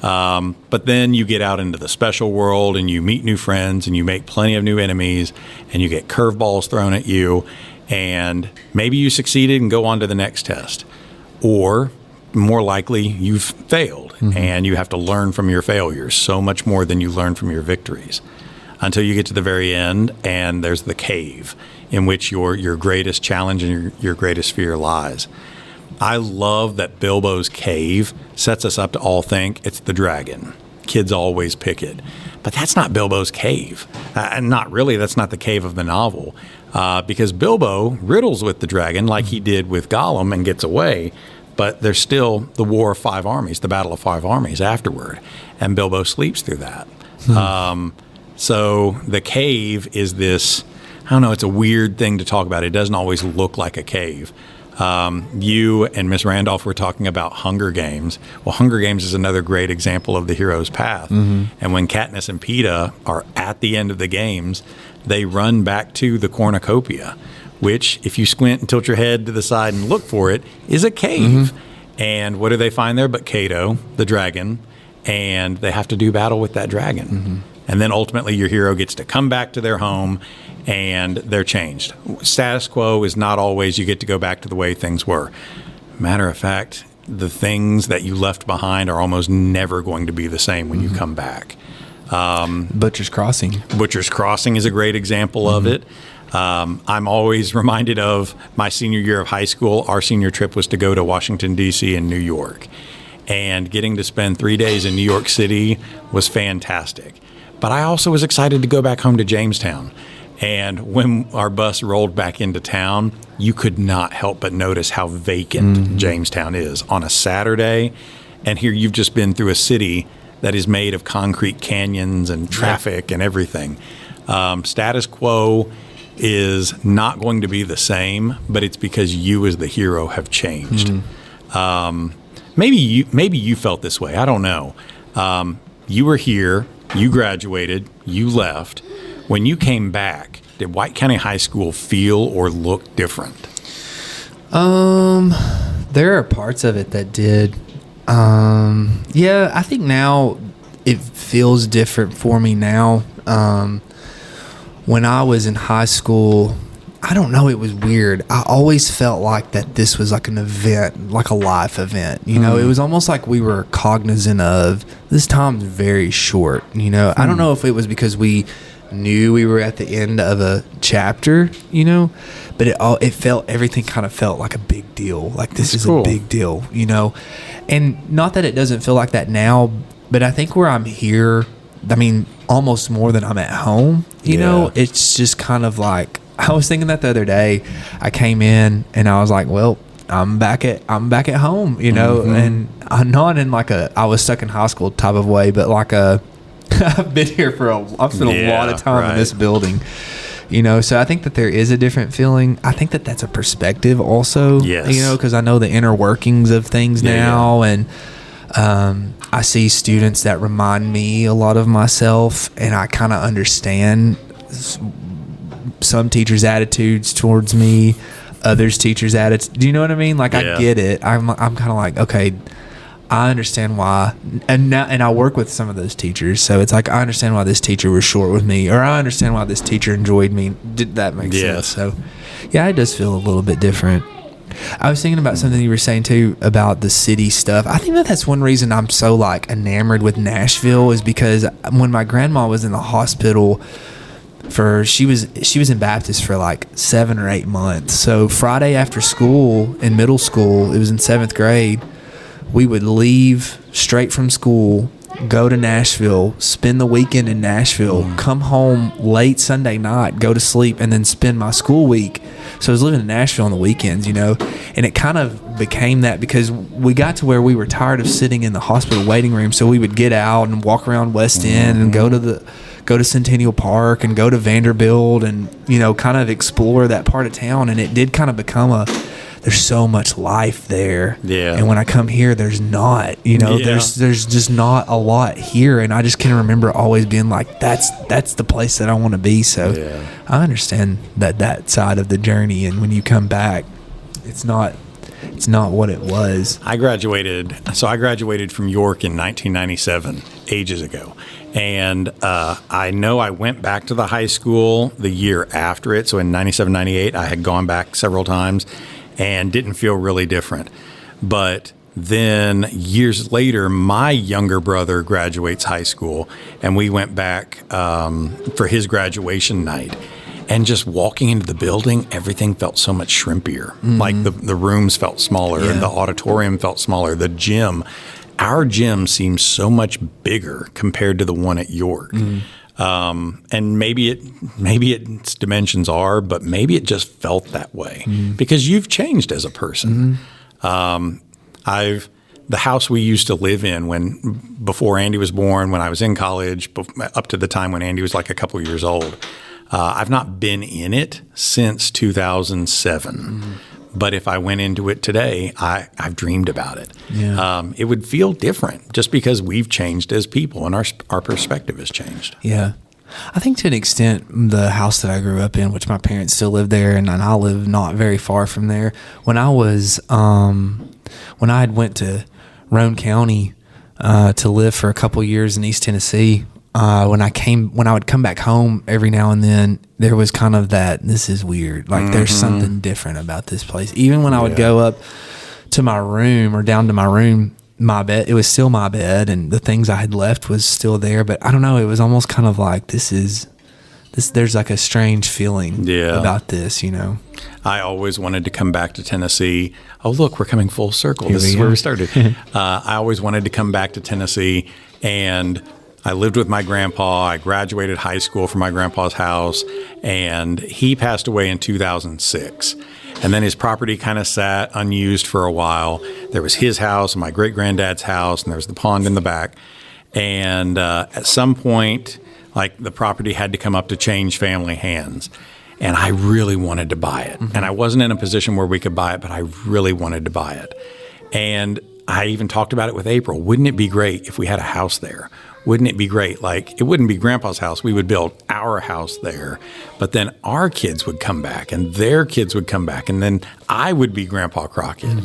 But then you get out into the special world, and you meet new friends, and you make plenty of new enemies, and you get curveballs thrown at you, and maybe you succeeded and go on to the next test. Or more likely you've failed, and you have to learn from your failures so much more than you learn from your victories, until you get to the very end, and there's the cave in which your greatest challenge and your greatest fear lies. I love that Bilbo's cave sets us up to all think it's the dragon. Kids always pick it. But that's not Bilbo's cave. And not really, that's not the cave of the novel. Because Bilbo riddles with the dragon like he did with Gollum and gets away. But there's still the War of Five Armies, the Battle of Five Armies afterward. And Bilbo sleeps through that. So the cave is this, I don't know, it's a weird thing to talk about. It doesn't always look like a cave. You and Miss Randolph were talking about Hunger Games. Well, Hunger Games is another great example of the hero's path. And when Katniss and Peeta are at the end of the games, they run back to the cornucopia, which, if you squint and tilt your head to the side and look for it, is a cave. And what do they find there but Cato, the dragon, and they have to do battle with that dragon. And then ultimately your hero gets to come back to their home, and they're changed. Status quo is not always you get to go back to the way things were. Matter of fact, the things that you left behind are almost never going to be the same when you come back. Butcher's Crossing. Butcher's Crossing is a great example of it. I'm always reminded of my senior year of high school. Our senior trip was to go to Washington, D.C. and New York. And getting to spend 3 days in New York City was fantastic. But I also was excited to go back home to Jamestown. And when our bus rolled back into town, you could not help but notice how vacant Jamestown is on a Saturday. And here you've just been through a city that is made of concrete canyons and traffic and everything. Status quo is not going to be the same, but it's because you as the hero have changed. Maybe you felt this way. I don't know. You were here, you graduated, you left. When you came back, did White County High School feel or look different? There are parts of it that did. Yeah, I think now it feels different for me now. When I was in high school, I don't know, it was weird. I always felt like that this was like an event, like a life event. You know, it was almost like we were cognizant of this time's very short. You know, I don't know if it was because we knew we were at the end of a chapter, you know, but everything kind of felt like a big deal. Like this is cool. A big deal, you know, and not that it doesn't feel like that now, but I think where I'm here, I mean, almost more than I'm at home, you know, it's just kind of like, I was thinking that the other day. I came in and I was like, well, I'm back at home, you know, and I'm not in like I was stuck in high school type of way, but like I've been here I've spent a lot of time in this building, you know, so I think that there is a different feeling. I think that that's a perspective also, you know, because I know the inner workings of things now, and I see students that remind me a lot of myself, and I kind of understand some teachers' attitudes towards me, others teachers' attitudes. Do you know what I mean? Like, I get it. I'm kind of like, okay, I understand why. And I work with some of those teachers, so it's like, I understand why this teacher was short with me, or I understand why this teacher enjoyed me. Did that make sense? So, yeah, it does feel a little bit different. I was thinking about something you were saying too about the city stuff. I think that's one reason I'm so like enamored with Nashville, is because when my grandma was in the hospital she was in Baptist for like 7 or 8 months. So Friday after school in middle school, it was in 7th grade, we would leave straight from school, go to Nashville, spend the weekend in Nashville, come home late Sunday night, go to sleep, and then spend my school week. So I was living in Nashville on the weekends, you know, and it kind of became that because we got to where we were tired of sitting in the hospital waiting room. So we would get out and walk around West End and go to Centennial Park and go to Vanderbilt and, you know, kind of explore that part of town. And it did kind of become there's so much life there. Yeah. And when I come here, there's not, you know, there's just not a lot here. And I just can remember always being like, that's the place that I want to be. So I understand that side of the journey. And when you come back, it's not what it was. I graduated from York in 1997, ages ago. And I know I went back to the high school the year after it. So in 97, 98, I had gone back several times and didn't feel really different. But then years later, my younger brother graduates high school, and we went back for his graduation night. And just walking into the building, everything felt so much shrimpier. Like the rooms felt smaller, and the auditorium felt smaller. The gym, our gym seems so much bigger compared to the one at York. And maybe its dimensions are, but maybe it just felt that way because you've changed as a person. The house we used to live in before Andy was born, when I was in college, up to the time when Andy was like a couple years old, I've not been in it since 2007. But if I went into it today, I've dreamed about it. It would feel different just because we've changed as people and our perspective has changed. Yeah. I think to an extent, the house that I grew up in, which my parents still live there, and I live not very far from there. When I was, when I had went to Roane County to live for a couple years in East Tennessee, when I would come back home every now and then, there was kind of that, this is weird. Like there's something different about this place. Even when I would go up to my room or down to my room, my bed, it was still my bed and the things I had left was still there. But I don't know, it was almost kind of like, there's like a strange feeling about this, you know. I always wanted to come back to Tennessee. Oh, look, we're coming full circle. This is where we started. I always wanted to come back to Tennessee, and I lived with my grandpa. I graduated high school from my grandpa's house, and he passed away in 2006. And then his property kind of sat unused for a while. There was his house and my great-granddad's house, and there was the pond in the back. And at some point, like, the property had to come up to change family hands. And I really wanted to buy it. And I wasn't in a position where we could buy it, but I really wanted to buy it. And I even talked about it with April. Wouldn't it be great if we had a house there? Wouldn't it be great? Like, it wouldn't be Grandpa's house. We would build our house there. But then our kids would come back, and their kids would come back. And then I would be Grandpa Crockett.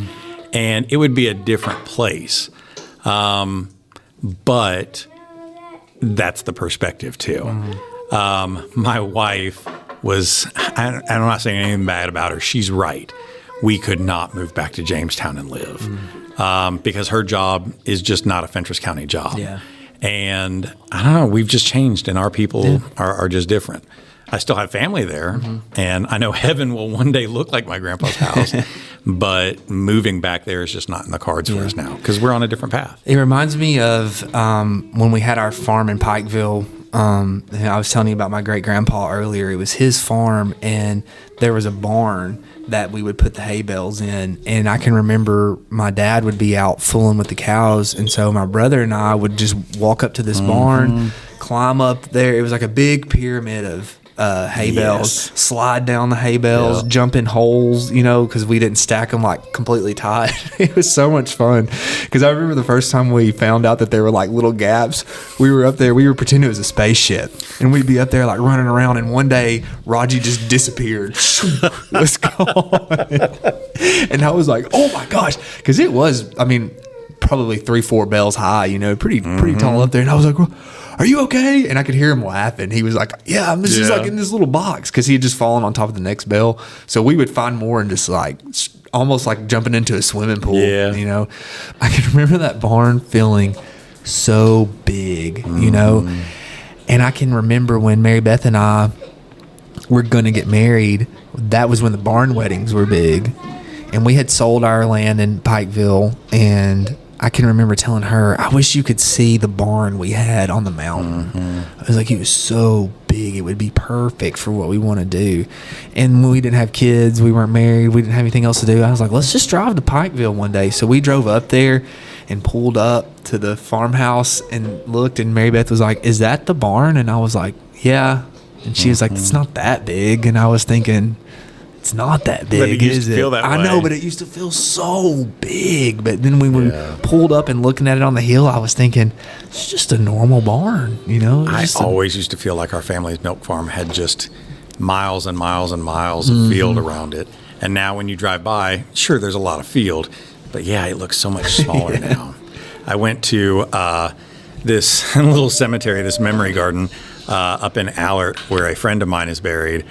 And it would be a different place. But that's the perspective, too. My wife was, I'm not saying anything bad about her. She's right. We could not move back to Jamestown and live because her job is just not a Fentress County job. Yeah. And I don't know, we've just changed, and our people are just different. I still have family there, and I know heaven will one day look like my grandpa's house, but moving back there is just not in the cards for us now because we're on a different path. It reminds me of when we had our farm in Pikeville. and I was telling you about my great grandpa earlier. It was his farm, and there was a barn that we would put the hay bales in. And I can remember my dad would be out fooling with the cows, and so my brother and I would just walk up to this barn, climb up there. It was like a big pyramid of hay bales, slide down the hay bales, jump in holes, because we didn't stack them like completely tight. It was so much fun, because I remember the first time we found out that there were like little gaps. We were up there, we were pretending it was a spaceship, and we'd be up there like running around, and one day Raji just disappeared. It was gone. And I was like, oh my gosh, because it was, probably 3-4 bales high, pretty tall up there. And I was like, well, are you okay? And I could hear him laughing. He was like, yeah, I'm just like in this little box, because he had just fallen on top of the next bale. So we would find more and just like almost like jumping into a swimming pool. I can remember that barn feeling so big, and I can remember when Mary Beth and I were going to get married. That was when the barn weddings were big, and we had sold our land in Pikeville, and I can remember telling her, I wish you could see the barn we had on the mountain. I was like, it was so big, it would be perfect for what we want to do. And we didn't have kids, we weren't married, we didn't have anything else to do. I was like, let's just drive to Pikeville one day. So we drove up there and pulled up to the farmhouse and looked, and Mary Beth was like, is that the barn? And I was like, yeah. And she was like, it's not that big. And I was thinking, it's not that big, but it used is to it? feel that I way. know, but it used to feel so big. But then when we pulled up and looking at it on the hill, I was thinking, it's just a normal barn, I always used to feel like our family's milk farm had just miles and miles and miles of field around it. And now when you drive by, sure, there's a lot of field, but yeah, it looks so much smaller now. I went to this little cemetery, this memory garden up in Allert, where a friend of mine is buried.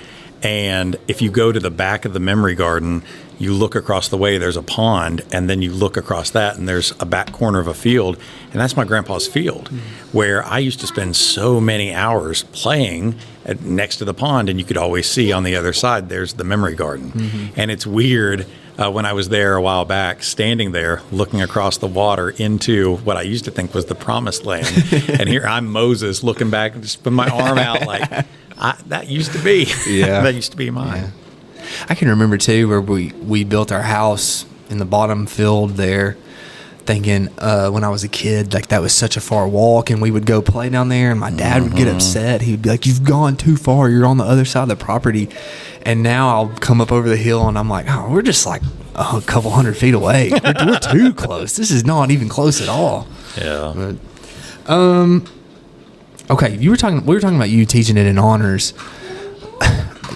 And if you go to the back of the memory garden, you look across the way, there's a pond, and then you look across that, and there's a back corner of a field, and that's my grandpa's field, where I used to spend so many hours playing next to the pond, and you could always see on the other side, there's the memory garden. And it's weird, when I was there a while back, standing there, looking across the water into what I used to think was the promised land, and here I'm Moses looking back, just with my arm out like... that used to be. That used to be mine. I can remember too where we built our house in the bottom field there, thinking when I was a kid, like that was such a far walk, and we would go play down there, and my dad would get upset. He'd be like, you've gone too far, you're on the other side of the property. And now I'll come up over the hill and I'm like, oh, we're just like a couple 100 feet away. We're too close. This is not even close at all. But, okay, we were talking about you teaching it in honors.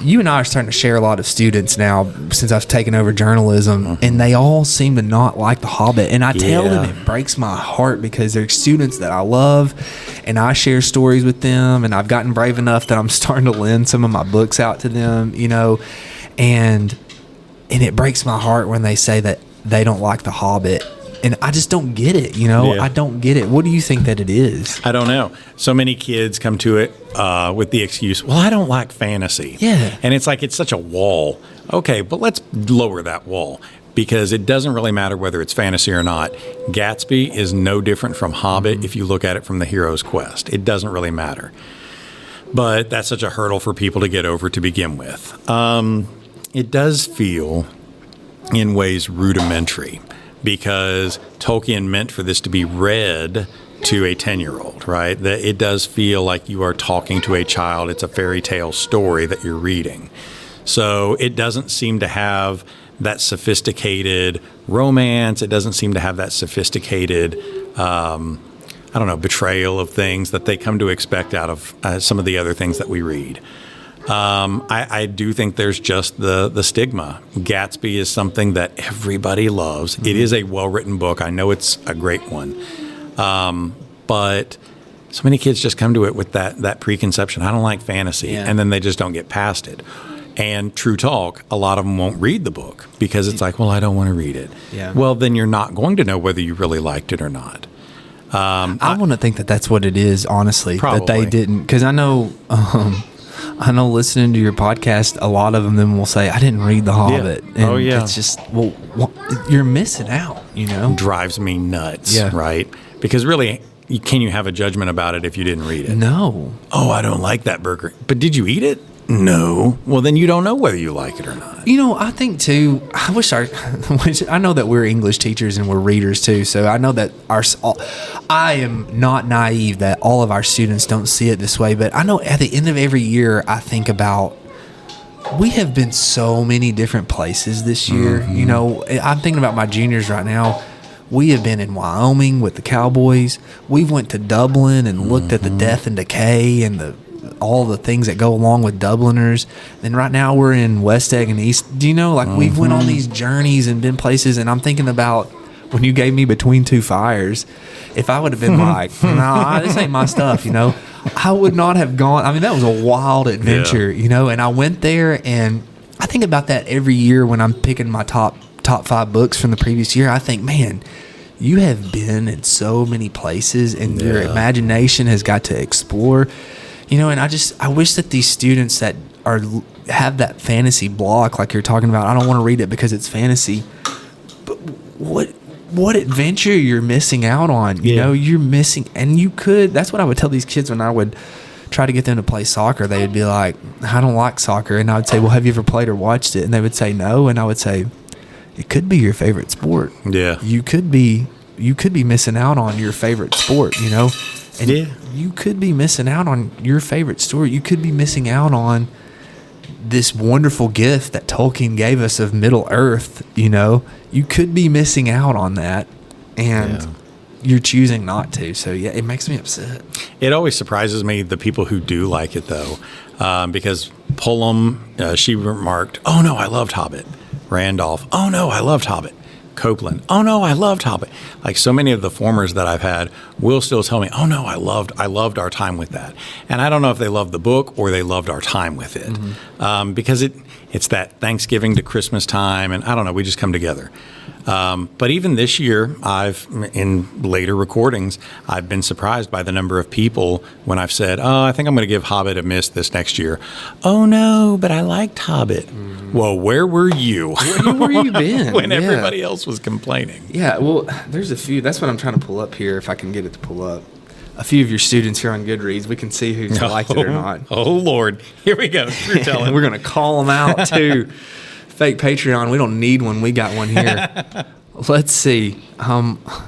You and I are starting to share a lot of students now since I've taken over journalism, and they all seem to not like The Hobbit. And I tell them it breaks my heart, because they're students that I love, and I share stories with them, and I've gotten brave enough that I'm starting to lend some of my books out to them, and it breaks my heart when they say that they don't like The Hobbit. And I just don't get it, I don't get it. What do you think that it is? I don't know. So many kids come to it with the excuse, well, I don't like fantasy. Yeah. And it's like, it's such a wall. Okay, but let's lower that wall, because it doesn't really matter whether it's fantasy or not. Gatsby is no different from Hobbit if you look at it from the hero's quest. It doesn't really matter. But that's such a hurdle for people to get over to begin with. It does feel, in ways, rudimentary, because Tolkien meant for this to be read to a 10-year-old, right? That it does feel like you are talking to a child. It's a fairy tale story that you're reading. So it doesn't seem to have that sophisticated romance. It doesn't seem to have that sophisticated, betrayal of things that they come to expect out of some of the other things that we read. I do think there's just the stigma. Gatsby is something that everybody loves. It is a well-written book. I know it's a great one. But so many kids just come to it with that preconception. I don't like fantasy. And then they just don't get past it. And true talk, a lot of them won't read the book because it's like, well, I don't want to read it. Well, then you're not going to know whether you really liked it or not. I want to think that that's what it is, honestly. Probably. That they didn't. Because I know listening to your podcast, a lot of them will say, I didn't read The Hobbit. And it's just, you're missing out, Drives me nuts, right? Because really, can you have a judgment about it if you didn't read it? No. Oh, I don't like that burger. But did you eat it? No. Well, then you don't know whether you like it or not. I think too, I know that we're English teachers and we're readers too. So I know that I am not naive that all of our students don't see it this way. But I know at the end of every year, I think about, we have been so many different places this year. I'm thinking about my juniors right now. We have been in Wyoming with the Cowboys. We went to Dublin and looked at the death and decay and all the things that go along with Dubliners. Then right now we're in West Egg and East. We've went on these journeys and been places, and I'm thinking about when you gave me Between Two Fires, if I would have been like, nah, this ain't my stuff, I would not have gone. I mean, that was a wild adventure, and I went there, and I think about that every year when I'm picking my top 5 books from the previous year. I think, man, you have been in so many places, and your imagination has got to explore. And I wish that these students that have that fantasy block, like you're talking about, I don't want to read it because it's fantasy. But what adventure you're missing out on? You're missing, and you could. That's what I would tell these kids when I would try to get them to play soccer. They would be like, I don't like soccer, and I would say, well, have you ever played or watched it? And they would say no, and I would say, it could be your favorite sport. Yeah, you could be missing out on your favorite sport. And you could be missing out on your favorite story. You could be missing out on this wonderful gift that Tolkien gave us of Middle Earth. You could be missing out on that, and you're choosing not to. So it makes me upset. It always surprises me, the people who do like it, though, because Pullum, she remarked, "Oh no, I loved Hobbit." Randolph, "Oh no, I loved Hobbit." Copeland, "Oh no, I loved Hobbit." Like so many of the formers that I've had will still tell me, "Oh no, I loved our time with that." And I don't know if they loved the book or they loved our time with it, because it's that Thanksgiving to Christmas time, and I don't know, we just come together. But even this year, in later recordings, I've been surprised by the number of people when I've said, "Oh, I think I'm going to give Hobbit a miss this next year." "Oh no, but I liked Hobbit." Well, where were you? Where were you been? When everybody else was complaining. Yeah, well, there's a few. That's what I'm trying to pull up here, if I can get it to pull up. A few of your students here on Goodreads. We can see who's liked it or not. Oh, Lord. Here we go. You're telling. We're going to call them out, too. Fake Patreon. We don't need one. We got one here. Let's see.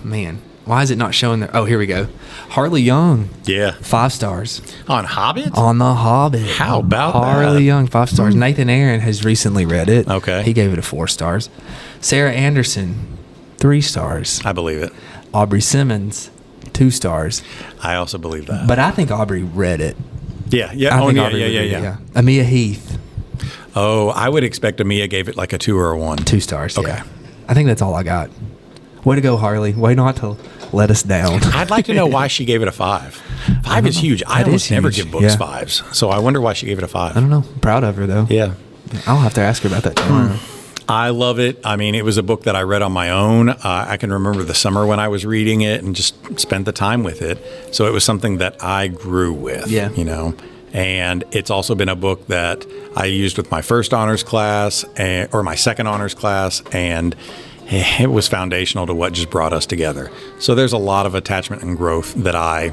Man, why is it not showing there? Oh, here we go. Harley Young. Yeah. 5 stars. On Hobbit? On the Hobbit. How about that? Harley Young, 5 stars. Nathan Aaron has recently read it. Okay. He gave it a 4 stars. Sarah Anderson, 3 stars. I believe it. Aubrey Simmons, 2 stars. I also believe that. But I think Aubrey read it. Yeah. Yeah. Amia Heath. Oh, I would expect Amia gave it like a 2 or a 1. 2 stars. Okay. Yeah. I think that's all I got. Way to go, Harley. Way not to let us down. I'd like to know why she gave it a 5. 5 is huge. I almost never give books 5s. So I wonder why she gave it a 5. I don't know. I'm proud of her, though. Yeah. I'll have to ask her about that tomorrow. I love it. I mean, it was a book that I read on my own. I can remember the summer when I was reading it and just spent the time with it. So it was something that I grew with, And it's also been a book that I used with my first honors class or my second honors class, and it was foundational to what just brought us together. So there's a lot of attachment and growth that I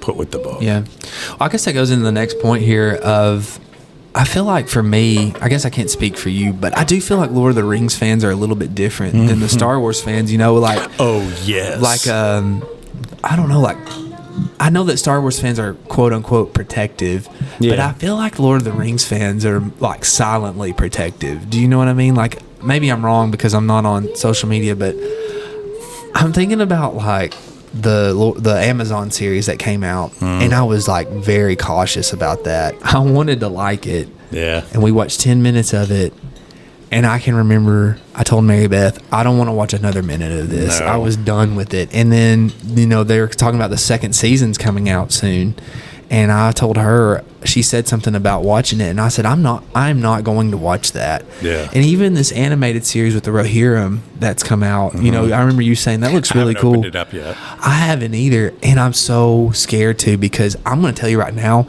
put with the book. Yeah. Well, I guess that goes into the next point here of, I feel like for me, I guess I can't speak for you, but I do feel like Lord of the Rings fans are a little bit different than the Star Wars fans, like... Oh, yes. Like, I don't know, like... I know that Star Wars fans are quote-unquote protective, but I feel like Lord of the Rings fans are, like, silently protective. Do you know what I mean? Like, maybe I'm wrong because I'm not on social media, but I'm thinking about, like, the Amazon series that came out, and I was, like, very cautious about that. I wanted to like it. Yeah. And we watched 10 minutes of it, and I can remember I told Mary Beth, I don't want to watch another minute of this. No. I was done with it. And then, they were talking about the second season's coming out soon. And I told her, she said something about watching it. And I said, I'm not going to watch that. Yeah. And even this animated series with the Rohirrim that's come out, I remember you saying that looks really cool. I haven't opened it up yet. I haven't either. And I'm so scared to, because I'm going to tell you right now,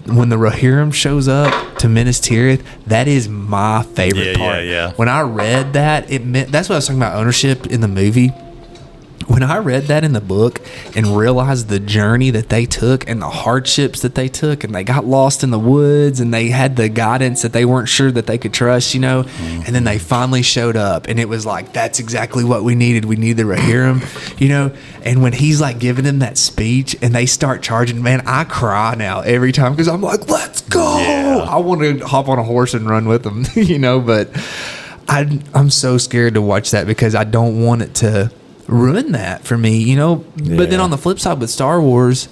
when the Rohirrim shows up to Minas Tirith, that is my favorite part. Yeah. When I read that, it meant, that's what I was talking about, ownership in the movie. when I read that in the book and realized the journey that they took and the hardships that they took, and they got lost in the woods and they had the guidance that they weren't sure that they could trust, and then they finally showed up and it was like, that's exactly what we needed. We needed to hear him, and when he's like giving them that speech and they start charging, man, I cry now every time because I'm like, let's go. Yeah. I want to hop on a horse and run with them, but I'm so scared to watch that because I don't want it to ruin that for me, But then on the flip side with Star Wars,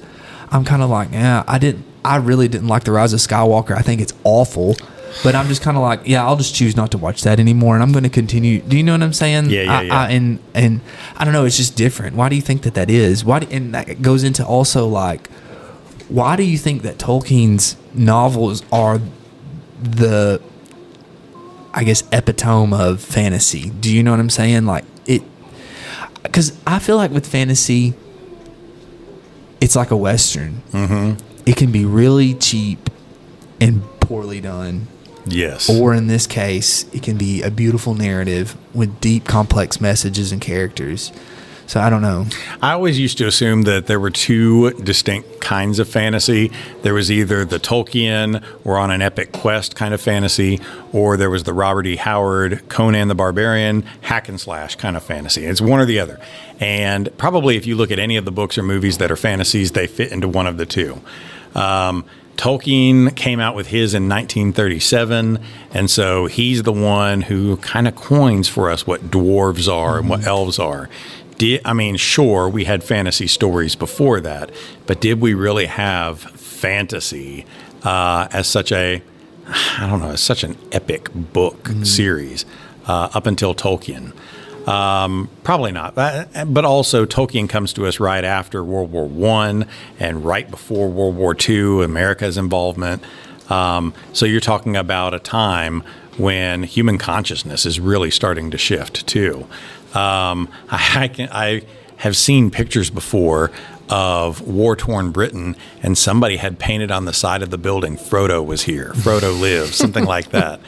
I'm kind of like, I really didn't like The Rise of Skywalker. I think it's awful, but I'm just kind of like, I'll just choose not to watch that anymore, and I'm going to continue. Do you know what I'm saying? Yeah. And I don't know, it's just different. Why do you think that is? And that goes into also like, why do you think that Tolkien's novels are the, I guess, epitome of fantasy? Do you know what I'm saying? Like it. Because I feel like with fantasy, it's like a Western. Mm-hmm. It can be really cheap and poorly done. Yes. Or in this case, it can be a beautiful narrative with deep, complex messages and characters. So I don't know. I always used to assume that there were two distinct kinds of fantasy. There was either the Tolkien or on an epic quest kind of fantasy, or there was the Robert E. Howard, Conan the Barbarian, hack and slash kind of fantasy. It's one or the other. And probably if you look at any of the books or movies that are fantasies, they fit into one of the two. Tolkien came out with his in 1937, and so he's the one who kind of coins for us what dwarves are and what elves are. Sure, we had fantasy stories before that, but did we really have fantasy as such an epic book series up until Tolkien? Probably not. But also, Tolkien comes to us right after World War I and right before World War II, America's involvement. So you're talking about a time when human consciousness is really starting to shift too. I have seen pictures before of war-torn Britain, and somebody had painted on the side of the building, Frodo was here, Frodo lives, something like that.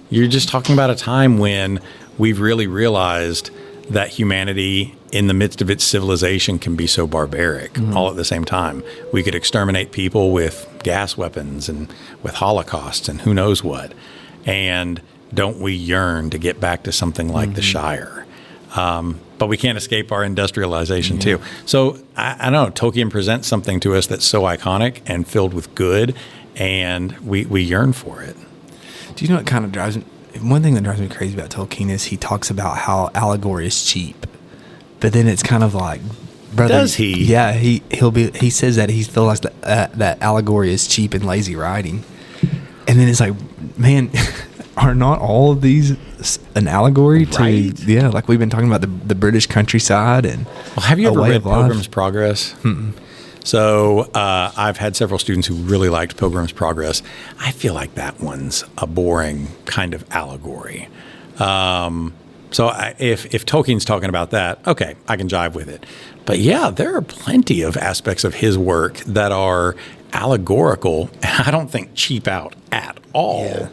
You're just talking about a time when we've really realized that humanity in the midst of its civilization can be so barbaric all at the same time. We could exterminate people with gas weapons and with holocausts and who knows what. And don't we yearn to get back to something like the Shire? But we can't escape our industrialization too. So I don't know, Tolkien presents something to us that's so iconic and filled with good, and we yearn for it. Do you know what kind of drives me? One thing that drives me crazy about Tolkien is he talks about how allegory is cheap, but then it's kind of like, brother, does he? Yeah, he says that he feels like that allegory is cheap and lazy writing, and then it's like, man, are not all of these an allegory to? Right. Yeah, like we've been talking about the British countryside and. Well, have you ever read Pilgrim's Progress? Mm-mm. So I've had several students who really liked Pilgrim's Progress. I feel like that one's a boring kind of allegory. So if Tolkien's talking about that, okay, I can jive with it. But yeah, there are plenty of aspects of his work that are allegorical, and I don't think cheap out at all.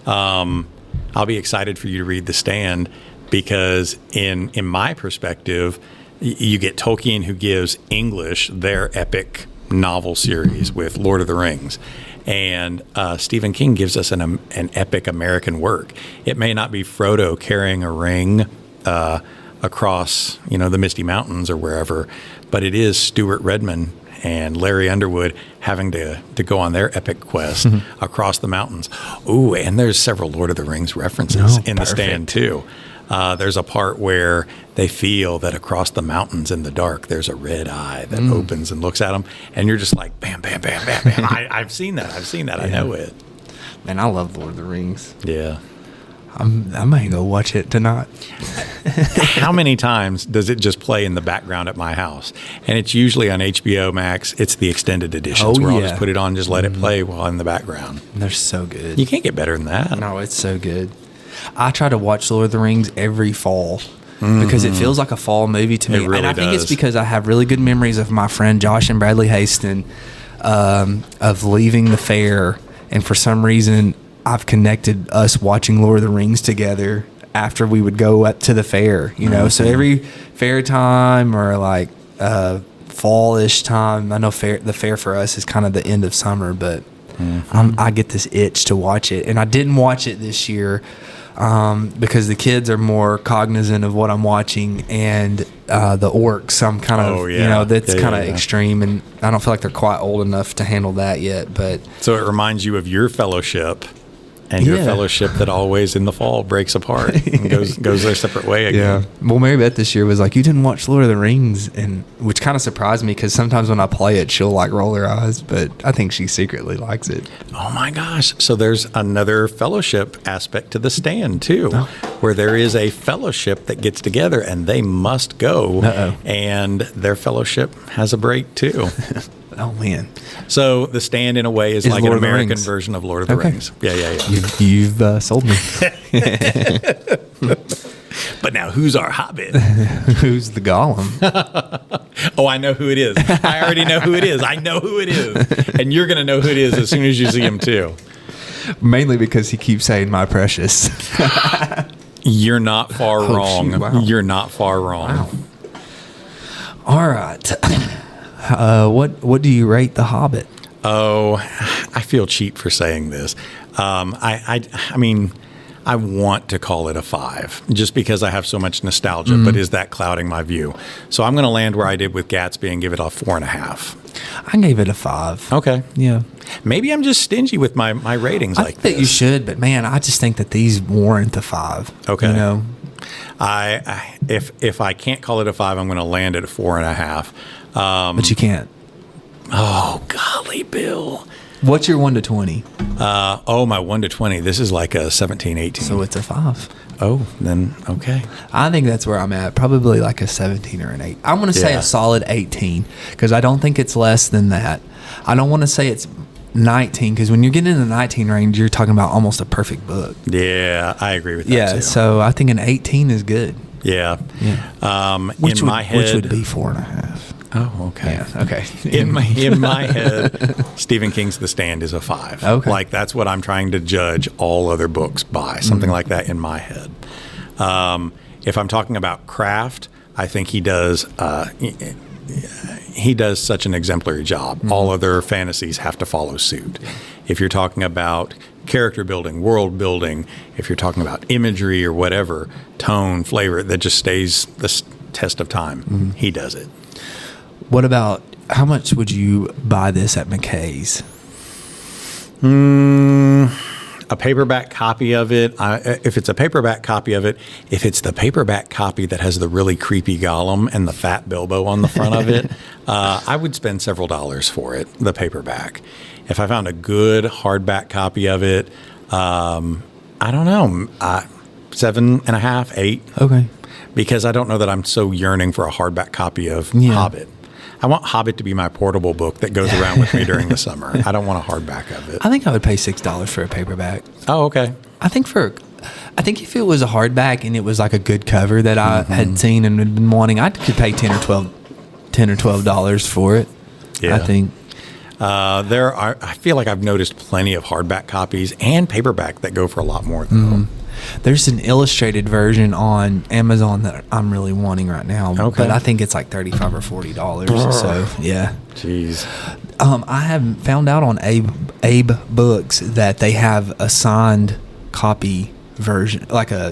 Yeah. I'll be excited for you to read The Stand, because in my perspective, you get Tolkien, who gives English their epic novel series with Lord of the Rings, and Stephen King gives us an epic American work. It may not be Frodo carrying a ring across the Misty Mountains or wherever, but it is Stuart Redman and Larry Underwood having to go on their epic quest across the mountains. Ooh, and there's several Lord of the Rings references in The Stand too. There's a part where they feel that across the mountains in the dark, there's a red eye that opens and looks at them, and you're just like, bam, bam, bam, bam, bam. I've seen that. Yeah. I know it. Man, I love Lord of the Rings. Yeah. I might go watch it tonight. How many times does it just play in the background at my house? And it's usually on HBO Max. It's the extended editions where I'll just put it on and just let it play while in the background. They're so good. You can't get better than that. No, it's so good. I try to watch Lord of the Rings every fall because it feels like a fall movie to me. It really and I think does. it's because I have really good memories of my friend Josh and Bradley Haston of leaving the fair. And for some reason, I've connected us watching Lord of the Rings together after we would go up to the fair, So every fair time or like fallish time, I know the fair for us is kind of the end of summer, but I get this itch to watch it. And I didn't watch it this year because the kids are more cognizant of what I'm watching, and the orcs, I'm kind of, that's kind of extreme, and I don't feel like they're quite old enough to handle that yet. But so it reminds you of your fellowship. And your fellowship that always in the fall breaks apart and goes their separate way again. Yeah. Well, Mary Beth this year was like, you didn't watch Lord of the Rings, and which kind of surprised me because sometimes when I play it, she'll like roll her eyes, but I think she secretly likes it. Oh my gosh. So there's another fellowship aspect to the stand too, where there is a fellowship that gets together and they must go. And their fellowship has a break too. Oh, man. So the stand, in a way, is like Lord an American version of Lord of the Rings. Yeah. You've sold me. But now, who's our Hobbit? Who's the Gollum? Oh, I know who it is. I already know who it is. I know who it is. And you're going to know who it is as soon as you see him, too. Mainly because he keeps saying, my precious. You're not far wrong. Shoot, wow. You're not far wrong. Wow. All right. What do you rate The Hobbit? Oh, I feel cheap for saying this. I mean, I want to call it a 5 just because I have so much nostalgia, but is that clouding my view? So I'm going to land where I did with Gatsby and give it a 4.5. I gave it a 5. Okay. Yeah. Maybe I'm just stingy with my ratings like this. I think that you should, but man, I just think that these warrant the 5. Okay. If I can't call it a 5, I'm going to land at a 4.5. But you can't. Oh, golly, Bill. What's your 1 to 20? My 1 to 20. This is like a 17, 18. So it's a 5. Oh, then, okay. I think that's where I'm at. Probably like a 17 or an 8. I'm going to say a solid 18 because I don't think it's less than that. I don't want to say it's 19 because when you're getting in the 19 range, you're talking about almost a perfect book. Yeah, I agree with that too. Yeah, so I think an 18 is good. Yeah. Which in my head, which would be 4.5. Oh, okay. Yeah, okay. in my head, Stephen King's The Stand is a 5. Okay. Like that's what I'm trying to judge all other books by, something like that in my head. If I'm talking about craft, I think he does such an exemplary job. All other fantasies have to follow suit. If you're talking about character building, world building, if you're talking about imagery or whatever, tone, flavor, that just stays the test of time. He does it. What about, how much would you buy this at McKay's? A paperback copy of it. If it's a paperback copy of it, if it's the paperback copy that has the really creepy Gollum and the fat Bilbo on the front of it, I would spend several dollars for it, the paperback. If I found a good hardback copy of it, I don't know, 7.5, 8. Okay. Because I don't know that I'm so yearning for a hardback copy of Hobbit. I want Hobbit to be my portable book that goes around with me during the summer. I don't want a hardback of it. I think I would pay $6 for a paperback. Oh, okay. I think if it was a hardback and it was like a good cover that I had seen and had been wanting, I could pay $10 or $12 for it. Yeah. I think. I feel like I've noticed plenty of hardback copies and paperback that go for a lot more though. There's an illustrated version on Amazon that I'm really wanting right now. Okay. But I think it's like $35 or $40. So, yeah. Jeez. I have found out on Abe Books that they have a signed copy version.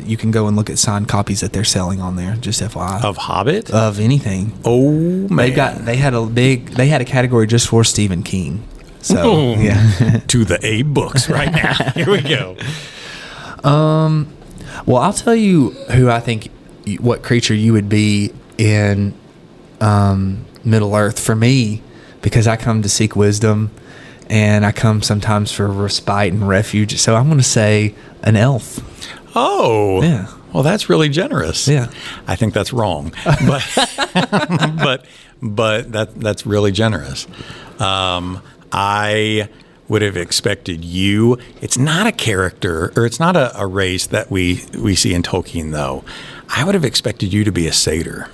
You can go and look at signed copies that they're selling on there, just FYI. Of Hobbit? Of anything. Oh, man. They had a category just for Stephen King. So, yeah. To the Abe Books right now. Here we go. Well, I'll tell you who I think, what creature you would be in Middle Earth for me, because I come to seek wisdom, and I come sometimes for respite and refuge. So I'm going to say an elf. Oh, yeah. Well, that's really generous. Yeah, I think that's wrong, but that's really generous. I would have expected you. It's not a character, or it's not a race that we see in Tolkien, though. I would have expected you to be a satyr.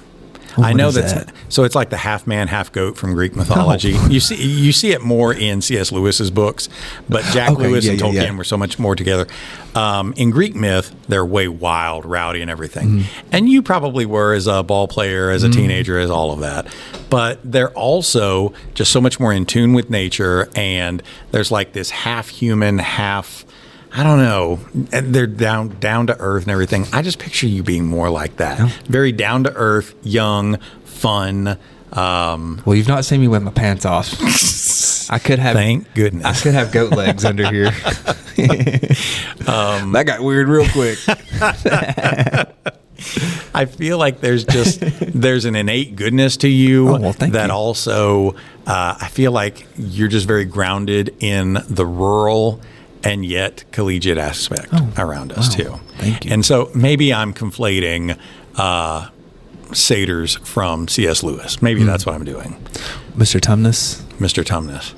I know that. So it's like the half man, half goat from Greek mythology. Oh. You see it more in C.S. Lewis's books, but Jack Lewis and Tolkien were so much more together. In Greek myth, they're way wild, rowdy, and everything. And you probably were as a ball player, as a teenager, as all of that. But they're also just so much more in tune with nature, and there's like this half human, half, I don't know, and they're down to earth and everything. I just picture you being more like that. Yeah. Very down to earth, young, fun. Well, you've not seen me with my pants off. I could have. Thank goodness. I could have goat legs under here. That got weird real quick. I feel like there's an innate goodness to you that also I feel like you're just very grounded in the rural and yet collegiate aspect around us too. Thank you. And so maybe I'm conflating satyrs from C.S. Lewis. Maybe that's what I'm doing. Mr. Tumnus. Mr. Tumnus.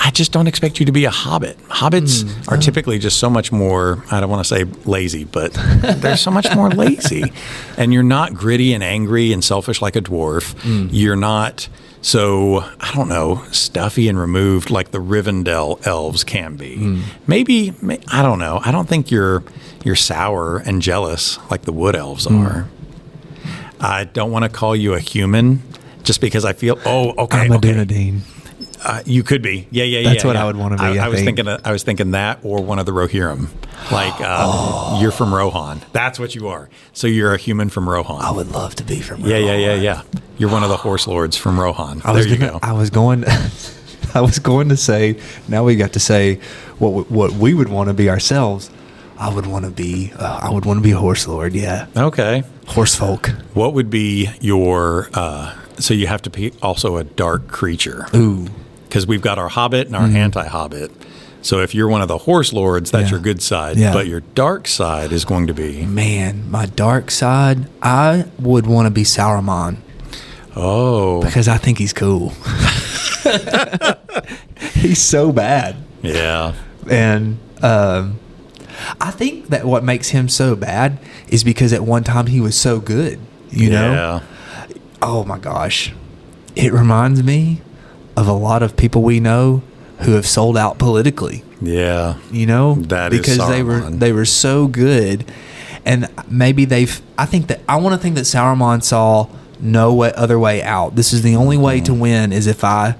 I just don't expect you to be a hobbit. Hobbits are typically just so much more, I don't want to say lazy, but they're so much more lazy. And you're not gritty and angry and selfish like a dwarf. You're not so, I don't know, stuffy and removed like the Rivendell elves can be. Maybe, I don't know. I don't think you're sour and jealous like the wood elves are. I don't want to call you a human just because I feel, I'm a Dunedain. You could be, That's what I would want to be. I was thinking that, or one of the Rohirrim, like you're from Rohan. That's what you are. So you're a human from Rohan. I would love to be from Rohan. Yeah. You're one of the horse lords from Rohan. There you go. I was going to say. Now we got to say what we would want to be ourselves. I would want to be a horse lord. Yeah. Okay. Horse folk. What would be your? So you have to be also a dark creature. Ooh. Because we've got our hobbit and our anti-hobbit. So if you're one of the horse lords, that's your good side. Yeah. But your dark side is going to be... Man, my dark side, I would want to be Saruman. Oh. Because I think he's cool. He's so bad. Yeah. And I think that what makes him so bad is because at one time he was so good, you know? Yeah. Oh my gosh. It reminds me of a lot of people we know who have sold out politically. Yeah. You know? That because is Saruman. they were so good. And maybe I want to think that Saruman saw no other way out. This is the only way to win is if I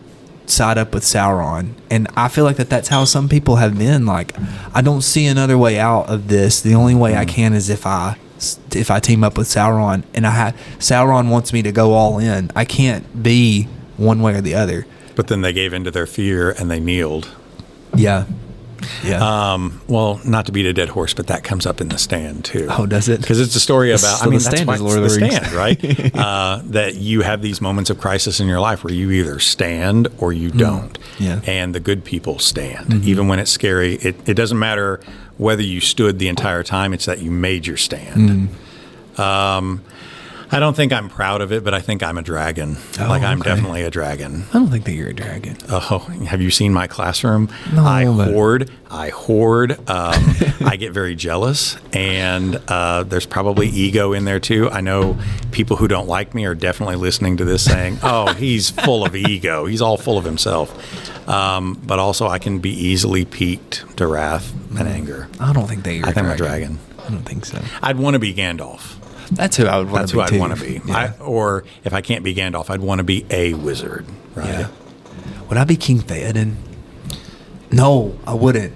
side up with Sauron. And I feel like that's how some people have been. Like, I don't see another way out of this. The only way I can is if I team up with Sauron, and Sauron wants me to go all in. I can't be one way or the other. But then they gave into their fear and they kneeled. Yeah. Well, not to beat a dead horse, but that comes up in The Stand too. Oh, does it? Because it's a story about. So The Stand is Lord of the Rings. Stand, right? That you have these moments of crisis in your life where you either stand or you don't. Yeah. And the good people stand, even when it's scary. It doesn't matter whether you stood the entire time. It's that you made your stand. I don't think I'm proud of it, but I think I'm a dragon. I'm definitely a dragon. I don't think that you're a dragon. Oh, have you seen my classroom? No, I hoard. I get very jealous, and there's probably ego in there too. I know people who don't like me are definitely listening to this saying, oh, he's full of ego. He's all full of himself. But also I can be easily piqued to wrath and anger. I don't think that you're a dragon. I'm a dragon. I don't think so. I'd want to be Gandalf. That's who I would want to be. That's who I'd want to be. Yeah. Or if I can't be Gandalf, I'd want to be a wizard, right? Yeah. Would I be King Theoden? No, I wouldn't.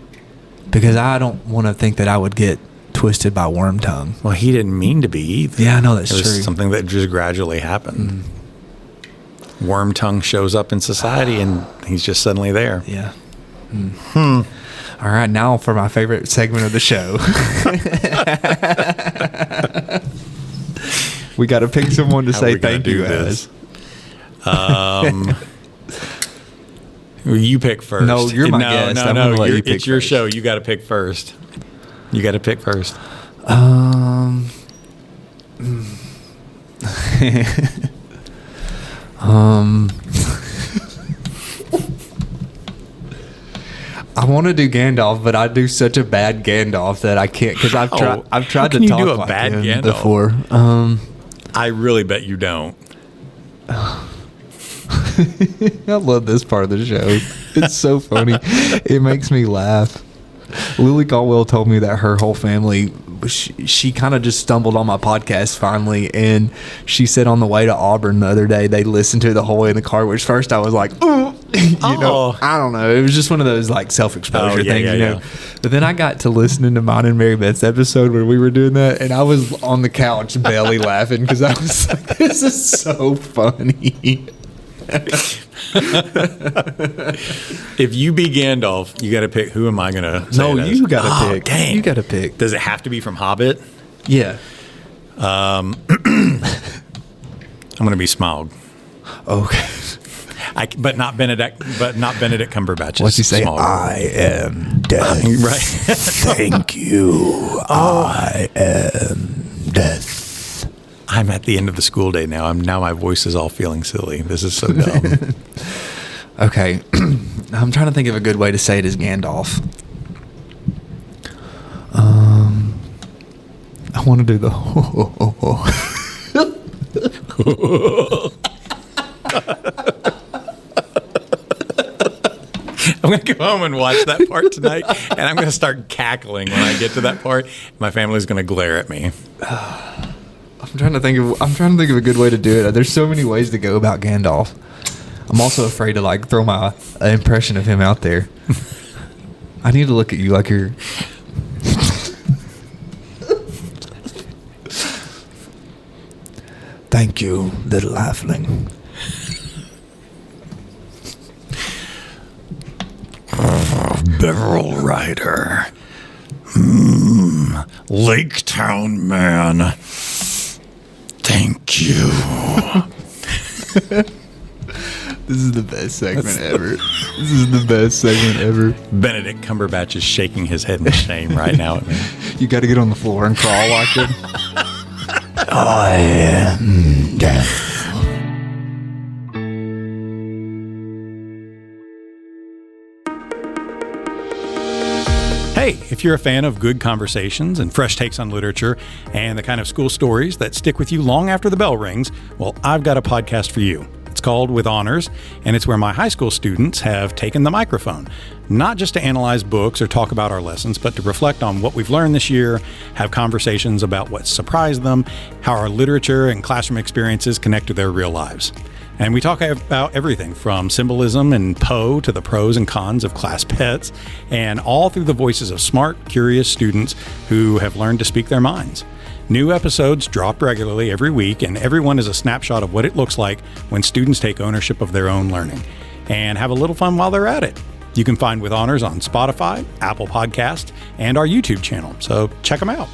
Because I don't want to think that I would get twisted by Wormtongue. Well, he didn't mean to be either. Yeah, I know that's true. It was something that just gradually happened. Wormtongue shows up in society and he's just suddenly there. Yeah. All right, now for my favorite segment of the show. We got to pick someone to say thank you as. You pick first. No, you're my guest. No. It's your show. You got to pick first. I want to do Gandalf, but I do such a bad Gandalf that I can't because I've tried to talk do a like bad him Gandalf before. I really bet you don't. I love this part of the show. It's so funny. It makes me laugh. Lily Caldwell told me that her whole family, she kind of just stumbled on my podcast finally, and she said on the way to Auburn the other day they listened to it the whole way in the car, which first I was like, oh, know, I don't know. It was just one of those like self-exposure things, you know. But then I got to listening to mine and Mary Beth's episode where we were doing that, and I was on the couch belly laughing because I was like, this is so funny. If you be Gandalf, you got to pick. Who am I going to say? No, you got to pick. Dang. You got to pick. Does it have to be from Hobbit? Yeah. I'm going to be Smaug. Okay. But not Benedict Cumberbatch. What's he say? Smaug. I am death. Right. Thank you. I am death. I'm at the end of the school day now. Now my voice is all feeling silly. This is so dumb. Okay. I'm trying to think of a good way to say it as Gandalf. I want to do the I'm going to go home and watch that part tonight, and I'm going to start cackling when I get to that part. My family's going to glare at me. I'm trying to think of a good way to do it. There's so many ways to go about Gandalf. I'm also afraid to like throw my impression of him out there. I need to look at you like you're. Thank you, little halfling. Barrel Rider. Lake Town Man. Thank you. This is the best segment ever. This is the best segment ever. Benedict Cumberbatch is shaking his head in shame right now at me. You got to get on the floor and crawl like it. I am death. Hey, if you're a fan of good conversations and fresh takes on literature and the kind of school stories that stick with you long after the bell rings, well, I've got a podcast for you. It's called With Honors, and it's where my high school students have taken the microphone, not just to analyze books or talk about our lessons, but to reflect on what we've learned this year, have conversations about what surprised them, how our literature and classroom experiences connect to their real lives. And we talk about everything from symbolism and Poe to the pros and cons of class pets, and all through the voices of smart, curious students who have learned to speak their minds. New episodes drop regularly every week, and everyone is a snapshot of what it looks like when students take ownership of their own learning and have a little fun while they're at it. You can find With Honors on Spotify, Apple Podcasts, and our YouTube channel, so check them out.